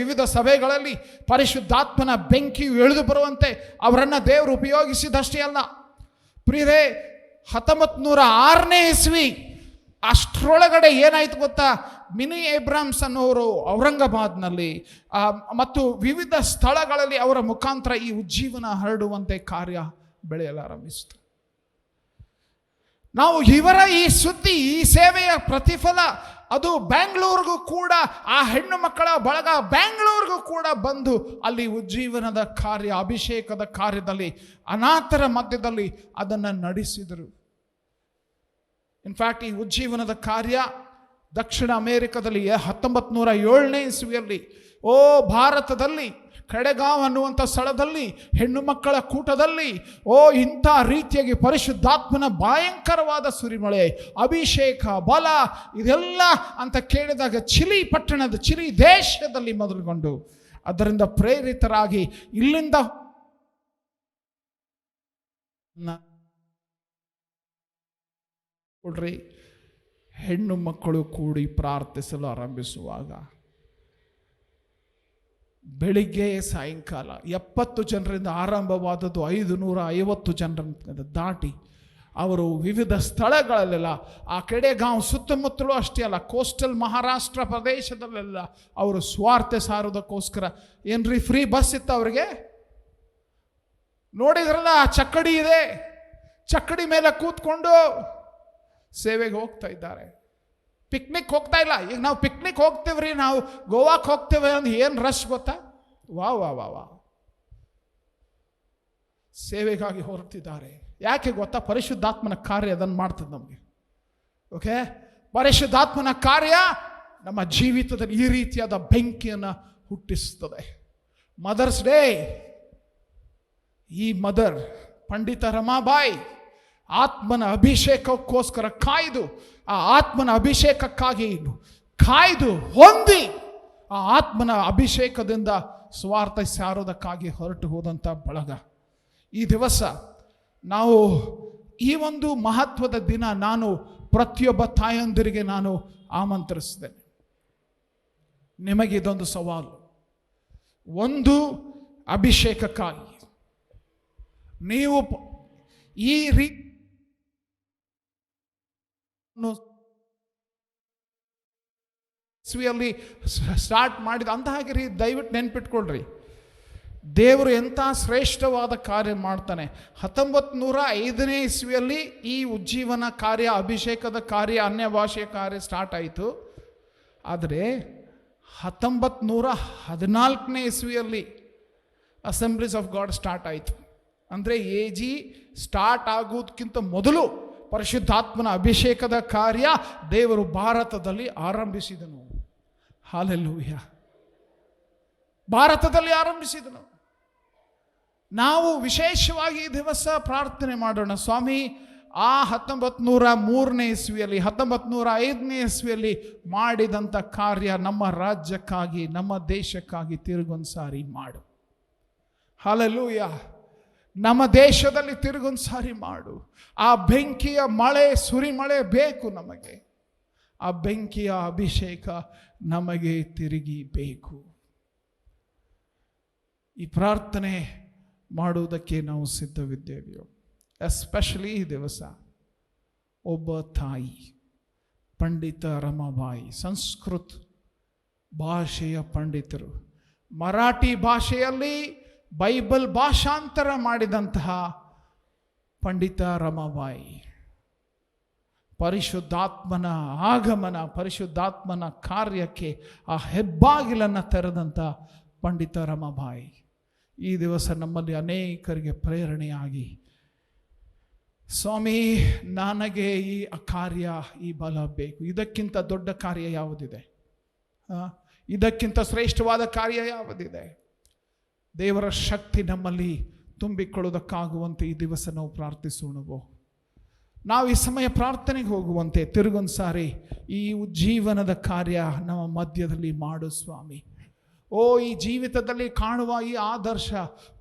ವಿವಿಧ ಸಭೆಗಳಲ್ಲಿ ಪರಿಶುದ್ಧಾತ್ಮನ ಬೆಂಕಿಯು ಇಳಿದು ಬರುವಂತೆ ಅವರನ್ನು ದೇವರು ಉಪಯೋಗಿಸಿದಷ್ಟೇ ಅಲ್ಲ ಪ್ರಿಯರೇ. 1906ನೇ ಇಸ್ವಿ ಅಷ್ಟರೊಳಗಡೆ ಏನಾಯ್ತು ಗೊತ್ತಾ? ಮಿನಿ ಏಬ್ರಾಮ್ಸ್ ಅನ್ನೋರು ಔರಂಗಾಬಾದ್ನಲ್ಲಿ ಮತ್ತು ವಿವಿಧ ಸ್ಥಳಗಳಲ್ಲಿ ಅವರ ಮುಖಾಂತರ ಈ ಉಜ್ಜೀವನ ಹರಡುವಂತೆ ಕಾರ್ಯ ಬೆಳೆಯಲಾರಂಭಿಸಿತು. ನಾವು ಇವರ ಈ ಸುದ್ದಿ, ಈ ಸೇವೆಯ ಪ್ರತಿಫಲ ಅದು ಬೆಂಗಳೂರಿಗೂ ಕೂಡ, ಆ ಹೆಣ್ಣು ಮಕ್ಕಳ ಬಳಗ ಬೆಂಗಳೂರಿಗೂ ಕೂಡ ಬಂದು ಅಲ್ಲಿ ಉಜ್ಜೀವನದ ಕಾರ್ಯ, ಅಭಿಷೇಕದ ಕಾರ್ಯದಲ್ಲಿ ಅನಾಥರ ಮಧ್ಯದಲ್ಲಿ ಅದನ್ನು ನಡೆಸಿದರು. ಇನ್ಫ್ಯಾಕ್ಟ್ ಈ ಉಜ್ಜೀವನದ ಕಾರ್ಯ ದಕ್ಷಿಣ ಅಮೇರಿಕದಲ್ಲಿ 1907ನೇ ಇಸ್ವಿಯಲ್ಲಿ ಭಾರತದಲ್ಲಿ ಕಡೆಗಾಂವ್ ಅನ್ನುವಂಥ ಸ್ಥಳದಲ್ಲಿ ಹೆಣ್ಣು ಮಕ್ಕಳ ಕೂಟದಲ್ಲಿ ಇಂಥ ರೀತಿಯಾಗಿ ಪರಿಶುದ್ಧಾತ್ಮನ ಭಯಂಕರವಾದ ಸುರಿಮಳೆ, ಅಭಿಷೇಕ, ಬಲ ಇದೆಲ್ಲ ಅಂತ ಕೇಳಿದಾಗ ಚಿಲಿ ದೇಶದಲ್ಲಿ ಮೊದಲುಗೊಂಡು ಅದರಿಂದ ಪ್ರೇರಿತರಾಗಿ ಇಲ್ಲಿಂದ ಕೊಡ್ರಿ ಹೆಣ್ಣು ಮಕ್ಕಳು ಕೂಡಿ ಪ್ರಾರ್ಥಿಸಲು ಆರಂಭಿಸುವಾಗ ಬೆಳಿಗ್ಗೆ ಸಾಯಂಕಾಲ 70 ಜನರಿಂದ ಆರಂಭವಾದದ್ದು 550 ಜನರನ್ನು ದಾಟಿ ಅವರು ವಿವಿಧ ಸ್ಥಳಗಳಲ್ಲೆಲ್ಲ, ಆ ಕಡೆಗಾಂವ್ ಸುತ್ತಮುತ್ತಲೂ ಅಷ್ಟೇ ಅಲ್ಲ, ಕೋಸ್ಟಲ್ ಮಹಾರಾಷ್ಟ್ರ ಪ್ರದೇಶದಲ್ಲೆಲ್ಲ ಅವರು ಸ್ವಾರ್ಥ ಸಾರೋದಕ್ಕೋಸ್ಕರ ಏನ್ರಿ ಫ್ರೀ ಬಸ್ ಇತ್ತು ಅವರಿಗೆ. ನೋಡಿದ್ರಲ್ಲ, ಚಕ್ಕಡಿ ಇದೆ, ಚಕ್ಕಡಿ ಮೇಲೆ ಕೂತ್ಕೊಂಡು ಸೇವೆಗೆ ಹೋಗ್ತಾ ಇದ್ದಾರೆ. ಪಿಕ್ನಿಕ್ ಹೋಗ್ತಾ ಇಲ್ಲ. ಈಗ ನಾವು ಪಿಕ್ನಿಕ್ ಹೋಗ್ತೇವ್ರಿ, ನಾವು ಗೋವಾಕ್ಕೆ ಹೋಗ್ತೇವೆ ಅಂದ್ರೆ ಏನು ರಶ್ ಗೊತ್ತಾ? ವಾ ವಾ ವಾ ವಾ ಸೇವೆಗಾಗಿ ಹೊರಟಿದ್ದಾರೆ. ಯಾಕೆ ಗೊತ್ತಾ? ಪರಿಶುದ್ಧಾತ್ಮನ ಕಾರ್ಯ ಅದನ್ನು ಮಾಡ್ತದೆ ನಮಗೆ. ಓಕೆ, ಪರಿಶುದ್ಧಾತ್ಮನ ಕಾರ್ಯ ನಮ್ಮ ಜೀವಿತದಲ್ಲಿ ಈ ರೀತಿಯಾದ ಬೆಂಕಿಯನ್ನು ಹುಟ್ಟಿಸ್ತದೆ. ಮದರ್ಸ್ ಡೇ, ಈ ಮದರ್ ಪಂಡಿತ ರಮಾಬಾಯಿ ಆತ್ಮನ ಅಭಿಷೇಕಕ್ಕೋಸ್ಕರ ಕಾಯ್ದು, ಆ ಆತ್ಮನ ಅಭಿಷೇಕಕ್ಕಾಗಿ ಕಾಯ್ದು ಹೊಂದಿ ಆ ಆತ್ಮನ ಅಭಿಷೇಕದಿಂದ ಸ್ವಾರ್ಥ ಸಾರೋದಕ್ಕಾಗಿ ಹೊರಟು ಹೋದಂಥ ಬಳಗ. ಈ ದಿವಸ ನಾವು ಈ ಒಂದು ಮಹತ್ವದ ದಿನ ನಾನು ಪ್ರತಿಯೊಬ್ಬ ತಾಯಂದಿರಿಗೆ ನಾನು ಆಮಂತ್ರಿಸಿದ್ದೇನೆ. ನಿಮಗೆ ಇದೊಂದು ಸವಾಲು. ಒಂದು, ಅಭಿಷೇಕಕ್ಕಾಗಿ ನೀವು ಈ ರೀತಿ ಇಸ್ವಿಯಲ್ಲಿ ಸ್ಟಾರ್ಟ್ ಮಾಡಿದ ಅಂತ ಹಾಗೆ ದಯವಿಟ್ಟು ನೆನ್ಪಿಟ್ಕೊಳ್ರಿ, ದೇವರು ಎಂಥ ಶ್ರೇಷ್ಠವಾದ ಕಾರ್ಯ ಮಾಡ್ತಾನೆ. 1905ನೇ ಇಸ್ವಿಯಲ್ಲಿ ಈ ಉಜ್ಜೀವನ ಕಾರ್ಯ, ಅಭಿಷೇಕದ ಕಾರ್ಯ, ಅನ್ಯ ಭಾಷೆಯ ಕಾರ್ಯ ಸ್ಟಾರ್ಟ್ ಆಯಿತು. ಆದರೆ 1914ನೇ ಇಸ್ವಿಯಲ್ಲಿ ಅಸೆಂಬ್ಲೀಸ್ ಆಫ್ ಗಾಡ್ ಸ್ಟಾರ್ಟ್ ಆಯಿತು. ಅಂದರೆ AG ಸ್ಟಾರ್ಟ್ ಆಗೋದಕ್ಕಿಂತ ಮೊದಲು ಪರಿಶುದ್ಧಾತ್ಮನ ಅಭಿಷೇಕದ ಕಾರ್ಯ ದೇವರು ಭಾರತದಲ್ಲಿ ಆರಂಭಿಸಿದನು. ಹಲ್ಲೆಲೂಯಾ. ಭಾರತದಲ್ಲಿ ಆರಂಭಿಸಿದನು. ನಾವು ವಿಶೇಷವಾಗಿ ಈ ದಿವಸ ಪ್ರಾರ್ಥನೆ ಮಾಡೋಣ, ಸ್ವಾಮಿ ಆ 1903ನೇ ಇಸ್ವಿಯಲ್ಲಿ 1905ನೇ ಇಸ್ವಿಯಲ್ಲಿ ಮಾಡಿದಂಥ ಕಾರ್ಯ ನಮ್ಮ ರಾಜ್ಯಕ್ಕಾಗಿ, ನಮ್ಮ ದೇಶಕ್ಕಾಗಿ ತಿರುಗೊಂದು ಸಾರಿ ಮಾಡು. ಹಲ್ಲೆಲೂಯಾ. ನಮ್ಮ ದೇಶದಲ್ಲಿ ತಿರುಗೊಂದು ಸಾರಿ ಮಾಡು. ಆ ಬೆಂಕಿಯ ಮಳೆ, ಸುರಿಮಳೆ ಬೇಕು ನಮಗೆ. ಆ ಬೆಂಕಿಯ ಅಭಿಷೇಕ ನಮಗೆ ತಿರುಗಿ ಬೇಕು. ಈ ಪ್ರಾರ್ಥನೆ ಮಾಡುವುದಕ್ಕೆ ನಾವು ಸಿದ್ಧವಿದ್ದೇವೆಯೋ? ಎಸ್ಪೆಷಲಿ ಈ ದಿವಸ ಒಬ್ಬ ತಾಯಿ, ಪಂಡಿತ ರಮಾಬಾಯಿ, ಸಂಸ್ಕೃತ ಭಾಷೆಯ ಪಂಡಿತರು, ಮರಾಠಿ ಭಾಷೆಯಲ್ಲಿ ಬೈಬಲ್ ಭಾಷಾಂತರ ಮಾಡಿದಂತಹ ಪಂಡಿತ ರಮಾಬಾಯಿ, ಪರಿಶುದ್ಧಾತ್ಮನ ಆಗಮನ, ಪರಿಶುದ್ಧಾತ್ಮನ ಕಾರ್ಯಕ್ಕೆ ಆ ಹೆಬ್ಬಾಗಿಲನ್ನು ತೆರೆದಂಥ ಪಂಡಿತ ರಮಾಬಾಯಿ ಈ ದಿವಸ ನಮ್ಮಲ್ಲಿ ಅನೇಕರಿಗೆ ಪ್ರೇರಣೆಯಾಗಿ, ಸ್ವಾಮಿ ನನಗೆ ಈ ಕಾರ್ಯ, ಈ ಬಲ ಬೇಕು. ಇದಕ್ಕಿಂತ ದೊಡ್ಡ ಕಾರ್ಯ ಯಾವುದಿದೆ? ಇದಕ್ಕಿಂತ ಶ್ರೇಷ್ಠವಾದ ಕಾರ್ಯ ಯಾವುದಿದೆ? ದೇವರ ಶಕ್ತಿ ನಮ್ಮಲ್ಲಿ ತುಂಬಿಕೊಳ್ಳೋದಕ್ಕಾಗುವಂತೆ ಈ ದಿವಸ ನಾವು ಪ್ರಾರ್ಥಿಸೋಣವೋ? ನಾವು ಈ ಸಮಯ ಪ್ರಾರ್ಥನೆಗೆ ಹೋಗುವಂತೆ ತಿರುಗೊಂದು ಸಾರಿ ಈ ಜೀವನದ ಕಾರ್ಯ ನಮ್ಮ ಮಧ್ಯದಲ್ಲಿ ಮಾಡು ಸ್ವಾಮಿ. ಈ ಜೀವಿತದಲ್ಲಿ ಕಾಣುವ ಈ ಆದರ್ಶ,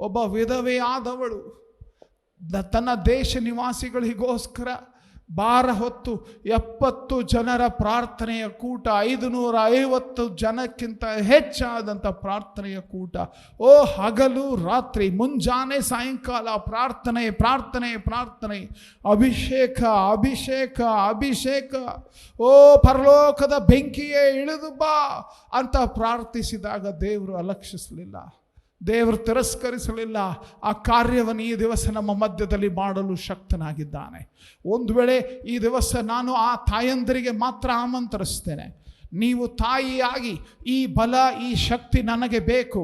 ಒಬ್ಬ ವಿಧವೆ ಆದವಳು ತನ್ನ ದೇಶ ನಿವಾಸಿಗಳಿಗೋಸ್ಕರ ಭಾರ ಹೊತ್ತು 70 ಜನರ ಪ್ರಾರ್ಥನೆಯ ಕೂಟ, 550 ಜನಕ್ಕಿಂತ ಹೆಚ್ಚಾದಂಥ ಪ್ರಾರ್ಥನೆಯ ಕೂಟ, ಹಗಲು ರಾತ್ರಿ, ಮುಂಜಾನೆ ಸಾಯಂಕಾಲ ಪ್ರಾರ್ಥನೆ ಪ್ರಾರ್ಥನೆ ಪ್ರಾರ್ಥನೆ, ಅಭಿಷೇಕ ಅಭಿಷೇಕ ಅಭಿಷೇಕ, ಪರಲೋಕದ ಬೆಂಕಿಯೇ ಇಳಿದು ಬಾ ಅಂತ ಪ್ರಾರ್ಥಿಸಿದಾಗ ದೇವರು ಅಲಕ್ಷಿಸಲಿಲ್ಲ, ದೇವರು ತಿರಸ್ಕರಿಸಲಿಲ್ಲ. ಆ ಕಾರ್ಯವನ್ನು ಈ ದಿವಸ ನಮ್ಮ ಮಧ್ಯದಲ್ಲಿ ಮಾಡಲು ಶಕ್ತನಾಗಿದ್ದಾನೆ. ಒಂದು ವೇಳೆ ಈ ದಿವಸ ನಾನು ಆ ತಾಯಂದರಿಗೆ ಮಾತ್ರ ಆಮಂತ್ರಿಸ್ತೇನೆ, ನೀವು ತಾಯಿಯಾಗಿ ಈ ಬಲ, ಈ ಶಕ್ತಿ ನನಗೆ ಬೇಕು,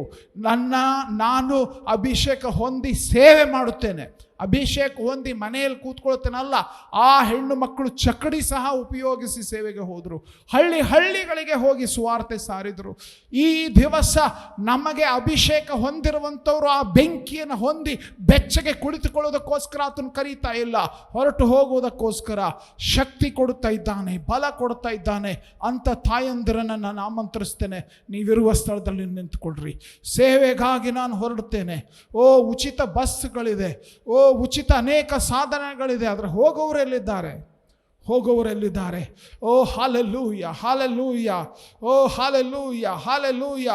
ನಾನು ಅಭಿಷೇಕ ಹೊಂದಿ ಸೇವೆ ಮಾಡುತ್ತೇನೆ, ಅಭಿಷೇಕ ಹೊಂದಿ ಮನೆಯಲ್ಲಿ ಕೂತ್ಕೊಳ್ತೇನಲ್ಲ. ಆ ಹೆಣ್ಣು ಮಕ್ಕಳು ಚಕಡಿ ಸಹ ಉಪಯೋಗಿಸಿ ಸೇವೆಗೆ ಹೋದರು, ಹಳ್ಳಿಗಳಿಗೆ ಹೋಗಿ ಸುವಾರ್ತೆ ಸಾರಿದರು. ಈ ದಿವಸ ನಮಗೆ ಅಭಿಷೇಕ ಹೊಂದಿರುವಂಥವ್ರು ಆ ಬೆಂಕಿಯನ್ನು ಹೊಂದಿ ಬೆಚ್ಚಗೆ ಕುಳಿತುಕೊಳ್ಳೋದಕ್ಕೋಸ್ಕರ ಆತನು ಕರೀತಾ ಇಲ್ಲ, ಹೊರಟು ಹೋಗುವುದಕ್ಕೋಸ್ಕರ ಶಕ್ತಿ ಕೊಡುತ್ತಾ ಇದ್ದಾನೆ, ಬಲ ಕೊಡುತ್ತಾ ಇದ್ದಾನೆ ಅಂತ ತಾಯಂದಿರನ್ನು ನಾನು ಆಮಂತ್ರಿಸ್ತೇನೆ. ನೀವಿರುವ ಸ್ಥಳದಲ್ಲಿ ನಿಂತುಕೊಳ್ರಿ, ಸೇವೆಗಾಗಿ ನಾನು ಹೊರಡುತ್ತೇನೆ. ಉಚಿತ ಬಸ್ಗಳಿದೆ, ಉಚಿತ ಅನೇಕ ಸಾಧನಗಳಿದೆ, ಆದರೆ ಹೋಗುವವರೆಲ್ಲಿದ್ದಾರೆ? Hallelujah hallelujah, hallelujah hallelujah.